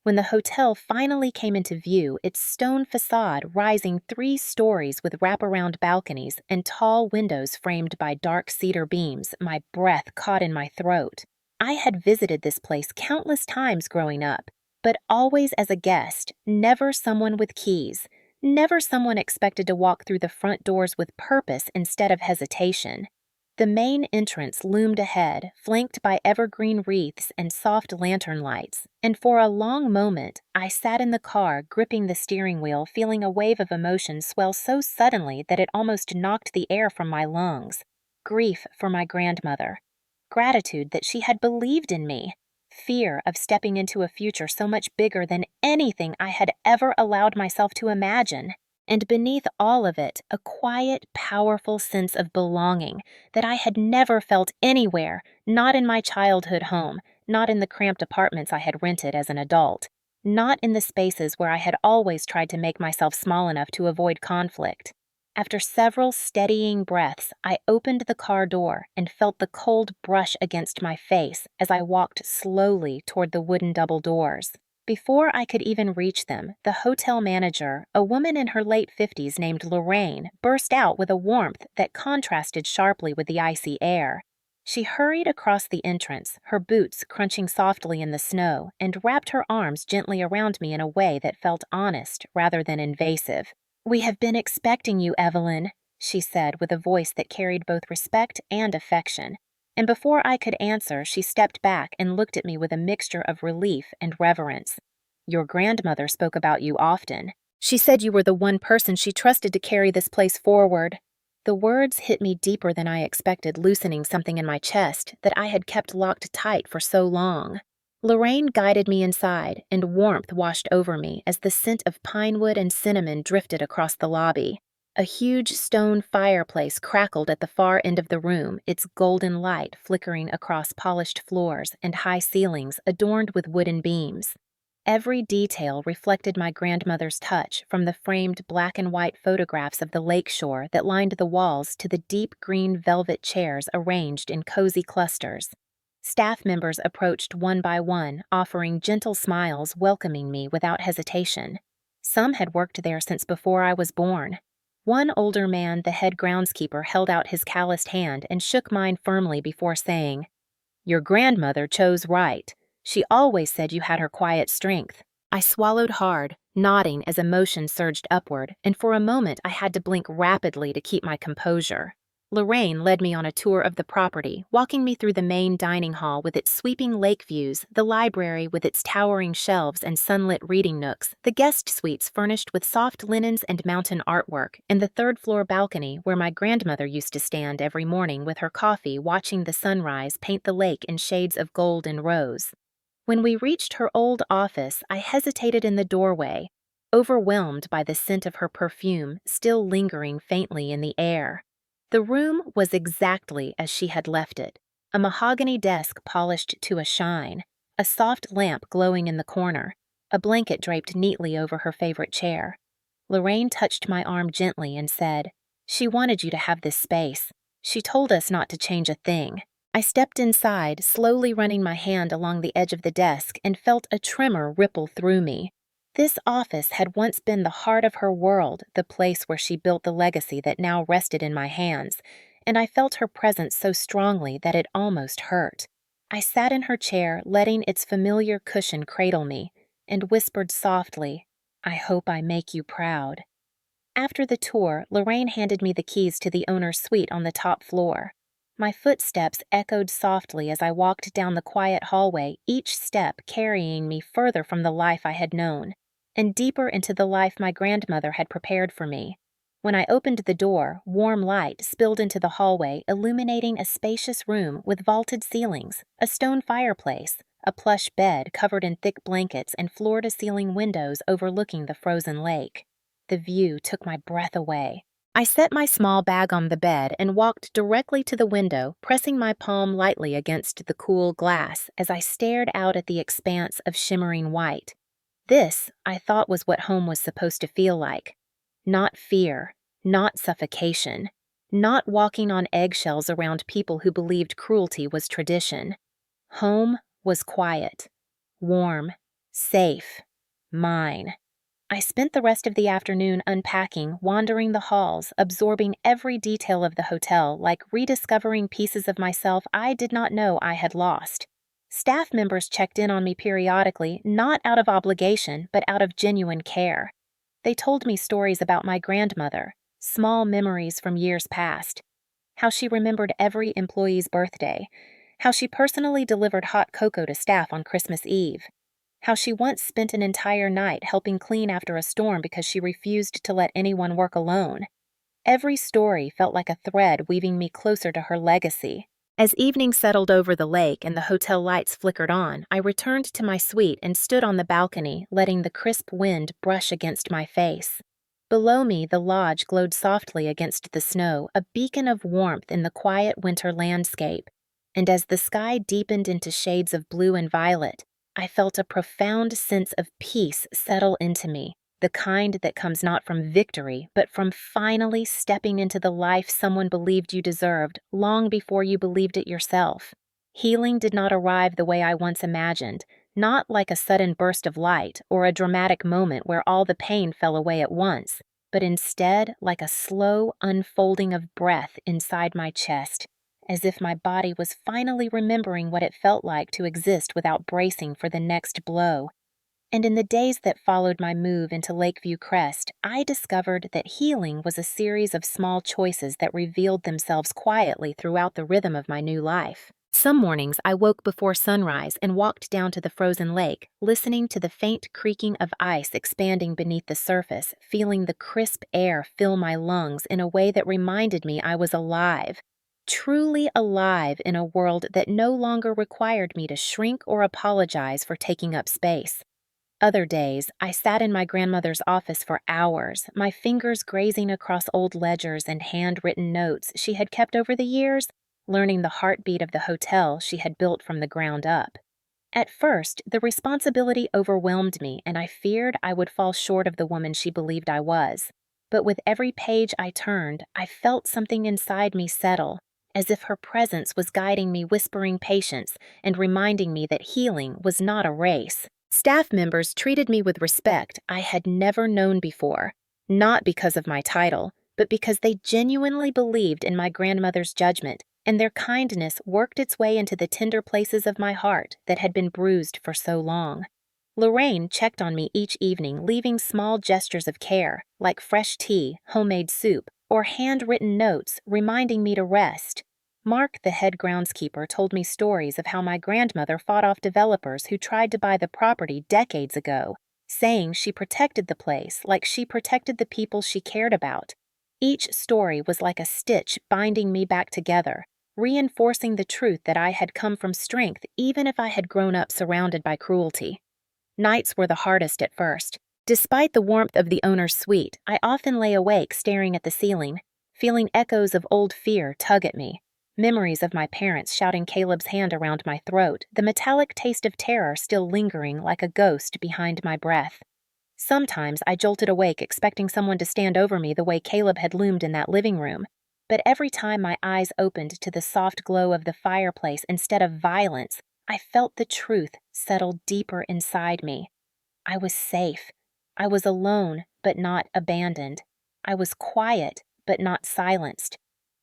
When the hotel finally came into view, its stone facade rising 3 stories with wraparound balconies and tall windows framed by dark cedar beams, my breath caught in my throat. I had visited this place countless times growing up, but always as a guest, never someone with keys, never someone expected to walk through the front doors with purpose instead of hesitation. The main entrance loomed ahead, flanked by evergreen wreaths and soft lantern lights, and for a long moment I sat in the car, gripping the steering wheel, feeling a wave of emotion swell so suddenly that it almost knocked the air from my lungs. Grief for my grandmother. Gratitude that she had believed in me. Fear of stepping into a future so much bigger than anything I had ever allowed myself to imagine. And beneath all of it, a quiet, powerful sense of belonging that I had never felt anywhere, not in my childhood home, not in the cramped apartments I had rented as an adult, not in the spaces where I had always tried to make myself small enough to avoid conflict. After several steadying breaths, I opened the car door and felt the cold brush against my face as I walked slowly toward the wooden double doors. Before I could even reach them, the hotel manager, a woman in her late 50s named Lorraine, burst out with a warmth that contrasted sharply with the icy air. She hurried across the entrance, her boots crunching softly in the snow, and wrapped her arms gently around me in a way that felt honest rather than invasive. "We have been expecting you, Evelyn," she said with a voice that carried both respect and affection. And before I could answer, she stepped back and looked at me with a mixture of relief and reverence. "Your grandmother spoke about you often. She said you were the one person she trusted to carry this place forward." The words hit me deeper than I expected, loosening something in my chest that I had kept locked tight for so long. Lorraine guided me inside, and warmth washed over me as the scent of pine wood and cinnamon drifted across the lobby. A huge stone fireplace crackled at the far end of the room, its golden light flickering across polished floors and high ceilings adorned with wooden beams. Every detail reflected my grandmother's touch, from the framed black and white photographs of the lakeshore that lined the walls to the deep green velvet chairs arranged in cozy clusters. Staff members approached one by one, offering gentle smiles, welcoming me without hesitation. Some had worked there since before I was born. One older man, the head groundskeeper, held out his calloused hand and shook mine firmly before saying, "Your grandmother chose right. She always said you had her quiet strength." I swallowed hard, nodding as emotion surged upward, and for a moment I had to blink rapidly to keep my composure. Lorraine led me on a tour of the property, walking me through the main dining hall with its sweeping lake views, the library with its towering shelves and sunlit reading nooks, the guest suites furnished with soft linens and mountain artwork, and the third-floor balcony where my grandmother used to stand every morning with her coffee, watching the sunrise paint the lake in shades of gold and rose. When we reached her old office, I hesitated in the doorway, overwhelmed by the scent of her perfume still lingering faintly in the air. The room was exactly as she had left it, a mahogany desk polished to a shine, a soft lamp glowing in the corner, a blanket draped neatly over her favorite chair. Lorraine touched my arm gently and said, "She wanted you to have this space. She told us not to change a thing." I stepped inside, slowly running my hand along the edge of the desk, and felt a tremor ripple through me. This office had once been the heart of her world, the place where she built the legacy that now rested in my hands, and I felt her presence so strongly that it almost hurt. I sat in her chair, letting its familiar cushion cradle me, and whispered softly, "I hope I make you proud." After the tour, Lorraine handed me the keys to the owner's suite on the top floor. My footsteps echoed softly as I walked down the quiet hallway, each step carrying me further from the life I had known, and deeper into the life my grandmother had prepared for me. When I opened the door, warm light spilled into the hallway, illuminating a spacious room with vaulted ceilings, a stone fireplace, a plush bed covered in thick blankets, and floor-to-ceiling windows overlooking the frozen lake. The view took my breath away. I set my small bag on the bed and walked directly to the window, pressing my palm lightly against the cool glass as I stared out at the expanse of shimmering white. This, I thought, was what home was supposed to feel like. Not fear, not suffocation, not walking on eggshells around people who believed cruelty was tradition. Home was quiet, warm, safe, mine. I spent the rest of the afternoon unpacking, wandering the halls, absorbing every detail of the hotel, like rediscovering pieces of myself I did not know I had lost. Staff members checked in on me periodically, not out of obligation, but out of genuine care. They told me stories about my grandmother, small memories from years past. how she remembered every employee's birthday, how she personally delivered hot cocoa to staff on Christmas Eve, how she once spent an entire night helping clean after a storm because she refused to let anyone work alone. Every story felt like a thread weaving me closer to her legacy. As evening settled over the lake and the hotel lights flickered on, I returned to my suite and stood on the balcony, letting the crisp wind brush against my face. Below me, the lodge glowed softly against the snow, a beacon of warmth in the quiet winter landscape. And as the sky deepened into shades of blue and violet, I felt a profound sense of peace settle into me, the kind that comes not from victory, but from finally stepping into the life someone believed you deserved long before you believed it yourself. Healing did not arrive the way I once imagined, not like a sudden burst of light or a dramatic moment where all the pain fell away at once, but instead like a slow unfolding of breath inside my chest, as if my body was finally remembering what it felt like to exist without bracing for the next blow. And in the days that followed my move into Lakeview Crest, I discovered that healing was a series of small choices that revealed themselves quietly throughout the rhythm of my new life. Some mornings I woke before sunrise and walked down to the frozen lake, listening to the faint creaking of ice expanding beneath the surface, feeling the crisp air fill my lungs in a way that reminded me I was alive. Truly alive in a world that no longer required me to shrink or apologize for taking up space. Other days, I sat in my grandmother's office for hours, my fingers grazing across old ledgers and handwritten notes she had kept over the years, learning the heartbeat of the hotel she had built from the ground up. At first, the responsibility overwhelmed me, and I feared I would fall short of the woman she believed I was. But with every page I turned, I felt something inside me settle, as if her presence was guiding me, whispering patience and reminding me that healing was not a race. Staff members treated me with respect I had never known before, not because of my title, but because they genuinely believed in my grandmother's judgment, and their kindness worked its way into the tender places of my heart that had been bruised for so long. Lorraine checked on me each evening, leaving small gestures of care, like fresh tea, homemade soup, or handwritten notes reminding me to rest. Mark, the head groundskeeper, told me stories of how my grandmother fought off developers who tried to buy the property decades ago, saying she protected the place like she protected the people she cared about. Each story was like a stitch binding me back together, reinforcing the truth that I had come from strength even if I had grown up surrounded by cruelty. Nights were the hardest at first. Despite the warmth of the owner's suite, I often lay awake staring at the ceiling, feeling echoes of old fear tug at me. Memories of my parents shouting Caleb's hand around my throat, the metallic taste of terror still lingering like a ghost behind my breath. Sometimes I jolted awake expecting someone to stand over me the way Caleb had loomed in that living room, but every time my eyes opened to the soft glow of the fireplace instead of violence, I felt the truth settle deeper inside me. I was safe. I was alone, but not abandoned. I was quiet, but not silenced.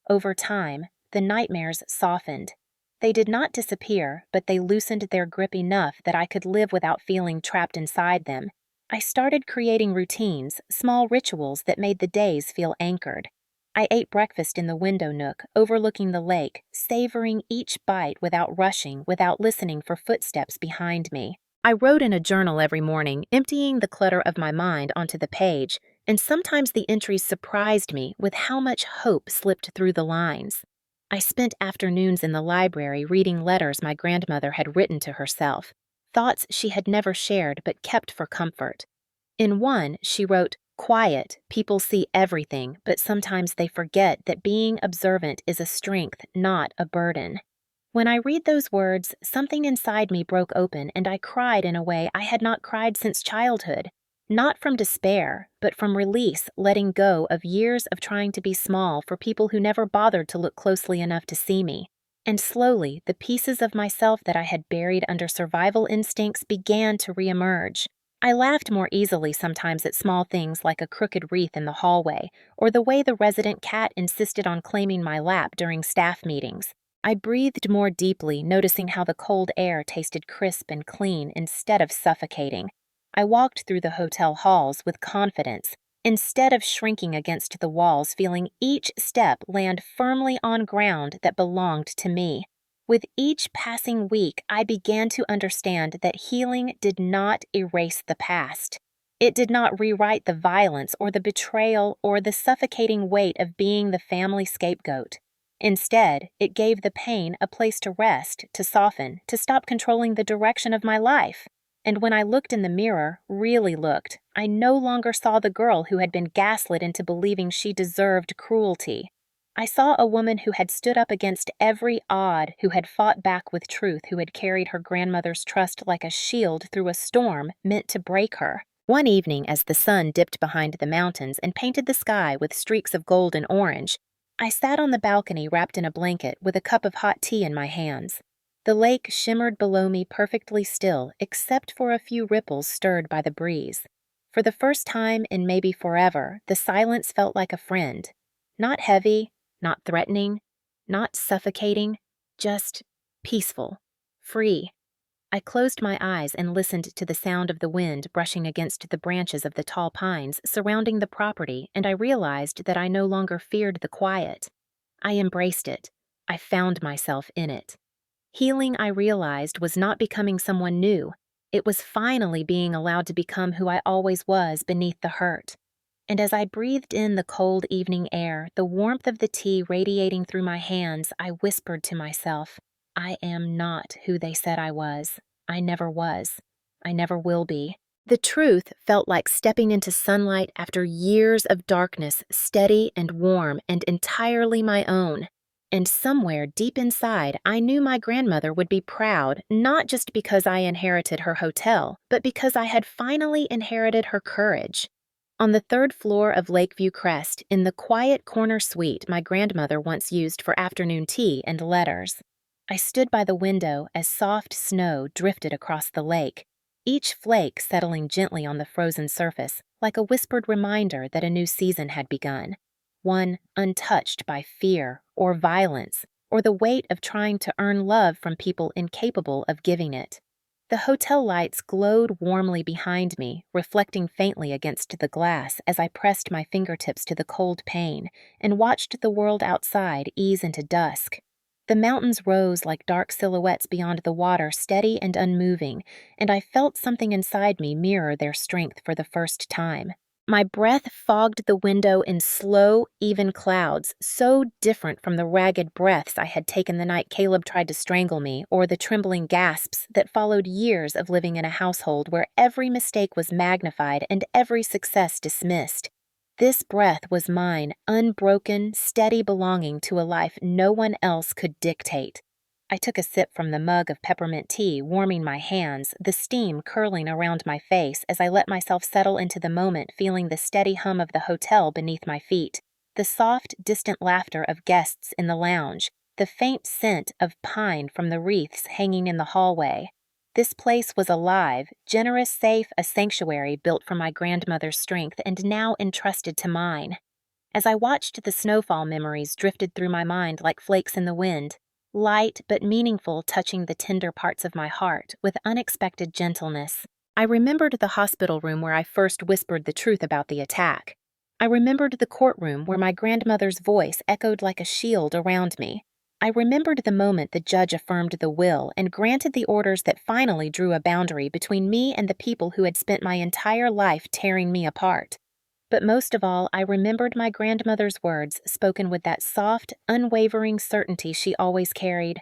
Over time, the nightmares softened. They did not disappear, but they loosened their grip enough that I could live without feeling trapped inside them. I started creating routines, small rituals that made the days feel anchored. I ate breakfast in the window nook, overlooking the lake, savoring each bite without rushing, without listening for footsteps behind me. I wrote in a journal every morning, emptying the clutter of my mind onto the page, and sometimes the entries surprised me with how much hope slipped through the lines. I spent afternoons in the library reading letters my grandmother had written to herself, thoughts she had never shared but kept for comfort. In one, she wrote, "Quiet, people see everything, but sometimes they forget that being observant is a strength, not a burden." When I read those words, something inside me broke open and I cried in a way I had not cried since childhood. Not from despair, but from release, letting go of years of trying to be small for people who never bothered to look closely enough to see me. And slowly, the pieces of myself that I had buried under survival instincts began to reemerge. I laughed more easily sometimes at small things like a crooked wreath in the hallway, or the way the resident cat insisted on claiming my lap during staff meetings. I breathed more deeply, noticing how the cold air tasted crisp and clean instead of suffocating. I walked through the hotel halls with confidence, Instead of shrinking against the walls, feeling each step land firmly on ground that belonged to me. With each passing week, I began to understand that healing did not erase the past. It did not rewrite the violence or the betrayal or the suffocating weight of being the family scapegoat. Instead, it gave the pain a place to rest, to soften, to stop controlling the direction of my life. And when I looked in the mirror, really looked, I no longer saw the girl who had been gaslit into believing she deserved cruelty. I saw a woman who had stood up against every odd, who had fought back with truth, who had carried her grandmother's trust like a shield through a storm meant to break her. One evening, as the sun dipped behind the mountains and painted the sky with streaks of gold and orange, I sat on the balcony wrapped in a blanket with a cup of hot tea in my hands. The lake shimmered below me perfectly still, except for a few ripples stirred by the breeze. For the first time in maybe forever, the silence felt like a friend. Not heavy, not threatening, not suffocating, just peaceful, free. I closed my eyes and listened to the sound of the wind brushing against the branches of the tall pines surrounding the property, and I realized that I no longer feared the quiet. I embraced it. I found myself in it. Healing, I realized, was not becoming someone new. It was finally being allowed to become who I always was beneath the hurt. And as I breathed in the cold evening air, the warmth of the tea radiating through my hands, I whispered to myself, I am not who they said I was. I never was. I never will be. The truth felt like stepping into sunlight after years of darkness, steady and warm and entirely my own. And somewhere deep inside, I knew my grandmother would be proud, not just because I inherited her hotel, but because I had finally inherited her courage. On the third floor of Lakeview Crest, in the quiet corner suite my grandmother once used for afternoon tea and letters, I stood by the window as soft snow drifted across the lake, each flake settling gently on the frozen surface, like a whispered reminder that a new season had begun, one untouched by fear or violence or the weight of trying to earn love from people incapable of giving it. The hotel lights glowed warmly behind me, reflecting faintly against the glass as I pressed my fingertips to the cold pane and watched the world outside ease into dusk. The mountains rose like dark silhouettes beyond the water, steady and unmoving, and I felt something inside me mirror their strength for the first time. My breath fogged the window in slow, even clouds, so different from the ragged breaths I had taken the night Caleb tried to strangle me, or the trembling gasps that followed years of living in a household where every mistake was magnified and every success dismissed. This breath was mine, unbroken, steady belonging to a life no one else could dictate. I took a sip from the mug of peppermint tea, warming my hands, the steam curling around my face as I let myself settle into the moment, feeling the steady hum of the hotel beneath my feet, the soft, distant laughter of guests in the lounge, the faint scent of pine from the wreaths hanging in the hallway. This place was alive, generous, safe, a sanctuary built from my grandmother's strength and now entrusted to mine. As I watched the snowfall memories drifted through my mind like flakes in the wind, light but meaningful, touching the tender parts of my heart with unexpected gentleness. I remembered the hospital room where I first whispered the truth about the attack. I remembered the courtroom where my grandmother's voice echoed like a shield around me. I remembered the moment the judge affirmed the will and granted the orders that finally drew a boundary between me and the people who had spent my entire life tearing me apart. But most of all, I remembered my grandmother's words spoken with that soft, unwavering certainty she always carried.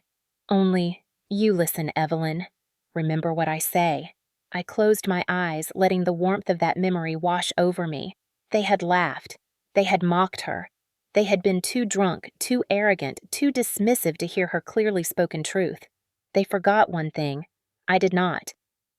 Only, you listen, Evelyn. Remember what I say. I closed my eyes, letting the warmth of that memory wash over me. They had laughed. They had mocked her. They had been too drunk, too arrogant, too dismissive to hear her clearly spoken truth. They forgot one thing. I did not.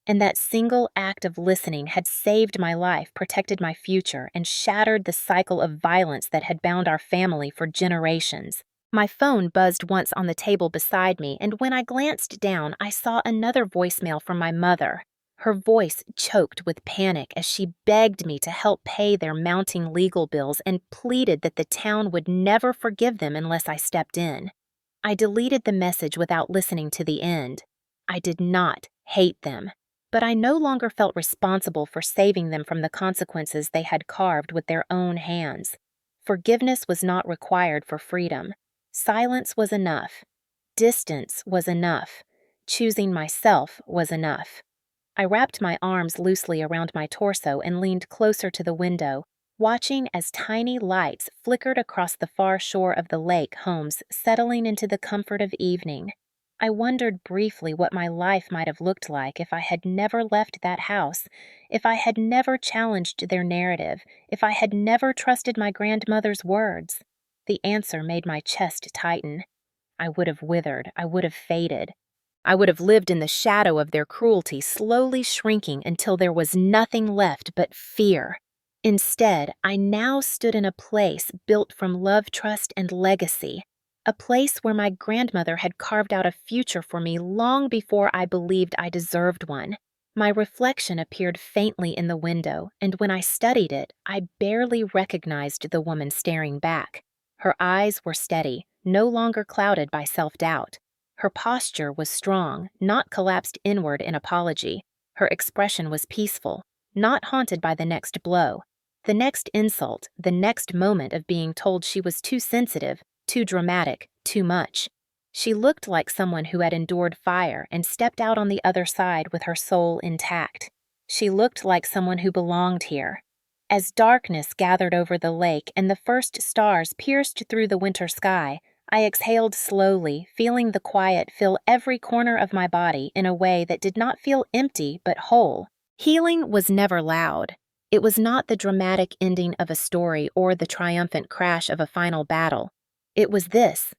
And that single act of listening had saved my life, protected my future, and shattered the cycle of violence that had bound our family for generations. My phone buzzed once on the table beside me, and when I glanced down, I saw another voicemail from my mother. Her voice choked with panic as she begged me to help pay their mounting legal bills and pleaded that the town would never forgive them unless I stepped in. I deleted the message without listening to the end. I did not hate them. but I no longer felt responsible for saving them from the consequences they had carved with their own hands. Forgiveness was not required for freedom. Silence was enough. Distance was enough. Choosing myself was enough. I wrapped my arms loosely around my torso and leaned closer to the window, watching as tiny lights flickered across the far shore of the lake homes, settling into the comfort of evening. I wondered briefly what my life might have looked like if I had never left that house, if I had never challenged their narrative, if I had never trusted my grandmother's words. The answer made my chest tighten. I would have withered, I would have faded. I would have lived in the shadow of their cruelty, slowly shrinking until there was nothing left but fear. Instead, I now stood in a place built from love, trust, and legacy. A place where my grandmother had carved out a future for me long before I believed I deserved one. My reflection appeared faintly in the window, and when I studied it, I barely recognized the woman staring back. Her eyes were steady, no longer clouded by self-doubt. Her posture was strong, not collapsed inward in apology. Her expression was peaceful, not haunted by the next blow. The next insult, the next moment of being told she was too sensitive, too dramatic, too much. She looked like someone who had endured fire and stepped out on the other side with her soul intact. She looked like someone who belonged here. As darkness gathered over the lake and the first stars pierced through the winter sky, I exhaled slowly, feeling the quiet fill every corner of my body in a way that did not feel empty but whole. Healing was never loud. It was not the dramatic ending of a story or the triumphant crash of a final battle. It was this: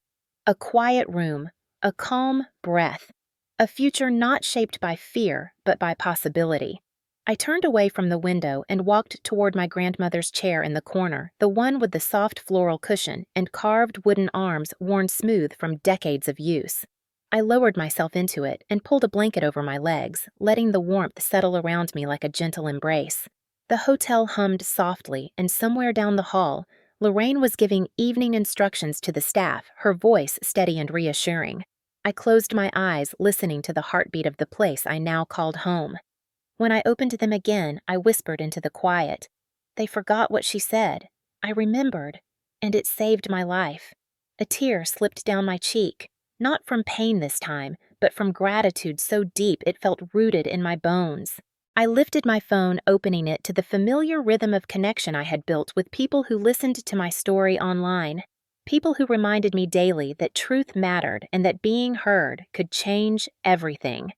a quiet room, a calm breath, a future not shaped by fear but by possibility. I turned away from the window and walked toward my grandmother's chair in the corner, the one with the soft floral cushion and carved wooden arms worn smooth from decades of use. I lowered myself into it and pulled a blanket over my legs, letting the warmth settle around me like a gentle embrace. The hotel hummed softly, and somewhere down the hall, Lorraine was giving evening instructions to the staff, her voice steady and reassuring. I closed my eyes, listening to the heartbeat of the place I now called home. When I opened them again, I whispered into the quiet. They forgot what she said. I remembered, and it saved my life. A tear slipped down my cheek, not from pain this time, but from gratitude so deep it felt rooted in my bones. I lifted my phone, opening it to the familiar rhythm of connection I had built with people who listened to my story online. People who reminded me daily that truth mattered and that being heard could change everything.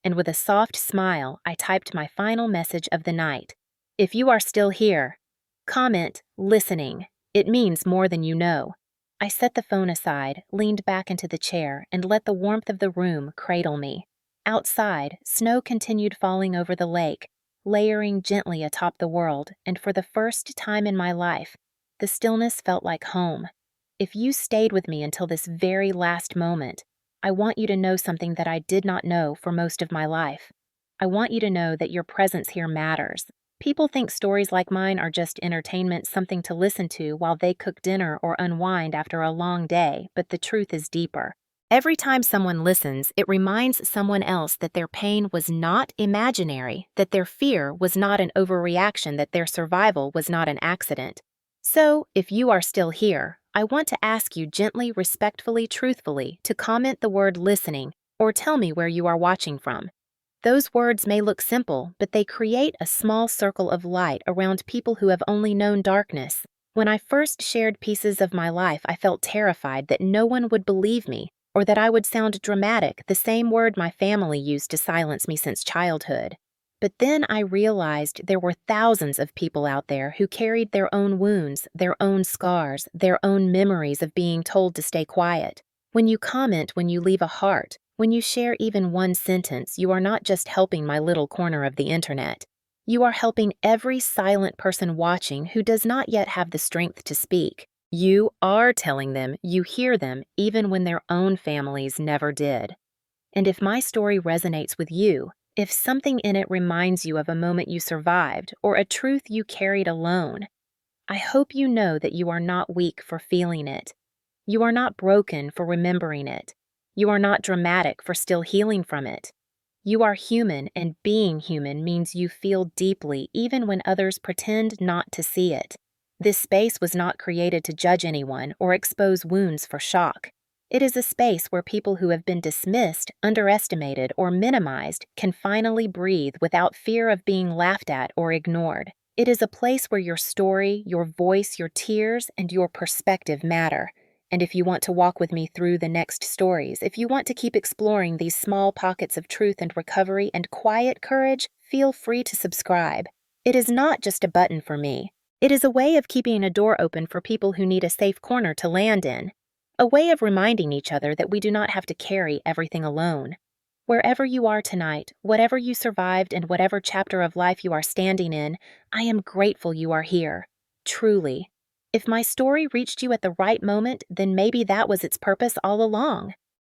And with a soft smile, I typed my final message of the night. If you are still here, comment listening. It means more than you know. I set the phone aside, leaned back into the chair, and let the warmth of the room cradle me. Outside, snow continued falling over the lake, layering gently atop the world, and for the first time in my life, the stillness felt like home. If you stayed with me until this very last moment, I want you to know something that I did not know for most of my life. I want you to know that your presence here matters. People think stories like mine are just entertainment, something to listen to while they cook dinner or unwind after a long day, but the truth is deeper. Every time someone listens, it reminds someone else that their pain was not imaginary, that their fear was not an overreaction, that their survival was not an accident. So, if you are still here, I want to ask you gently, respectfully, truthfully to comment the word listening or tell me where you are watching from. Those words may look simple, but they create a small circle of light around people who have only known darkness. When I first shared pieces of my life, I felt terrified that no one would believe me or that I would sound dramatic, the same word my family used to silence me since childhood. But then I realized there were thousands of people out there who carried their own wounds, their own scars, their own memories of being told to stay quiet. When you comment, when you leave a heart, when you share even one sentence, you are not just helping my little corner of the internet. You are helping every silent person watching who does not yet have the strength to speak. You are telling them you hear them even when their own families never did. And if my story resonates with you, if something in it reminds you of a moment you survived or a truth you carried alone, I hope you know that you are not weak for feeling it. You are not broken for remembering it. You are not dramatic for still healing from it. You are human, and being human means you feel deeply even when others pretend not to see it. This space was not created to judge anyone or expose wounds for shock. It is a space where people who have been dismissed, underestimated, or minimized can finally breathe without fear of being laughed at or ignored. It is a place where your story, your voice, your tears, and your perspective matter. And if you want to walk with me through the next stories, if you want to keep exploring these small pockets of truth and recovery and quiet courage, feel free to subscribe. It is not just a button for me. It is a way of keeping a door open for people who need a safe corner to land in. A way of reminding each other that we do not have to carry everything alone. Wherever you are tonight, whatever you survived and whatever chapter of life you are standing in, I am grateful you are here. Truly. If my story reached you at the right moment, then maybe that was its purpose all along.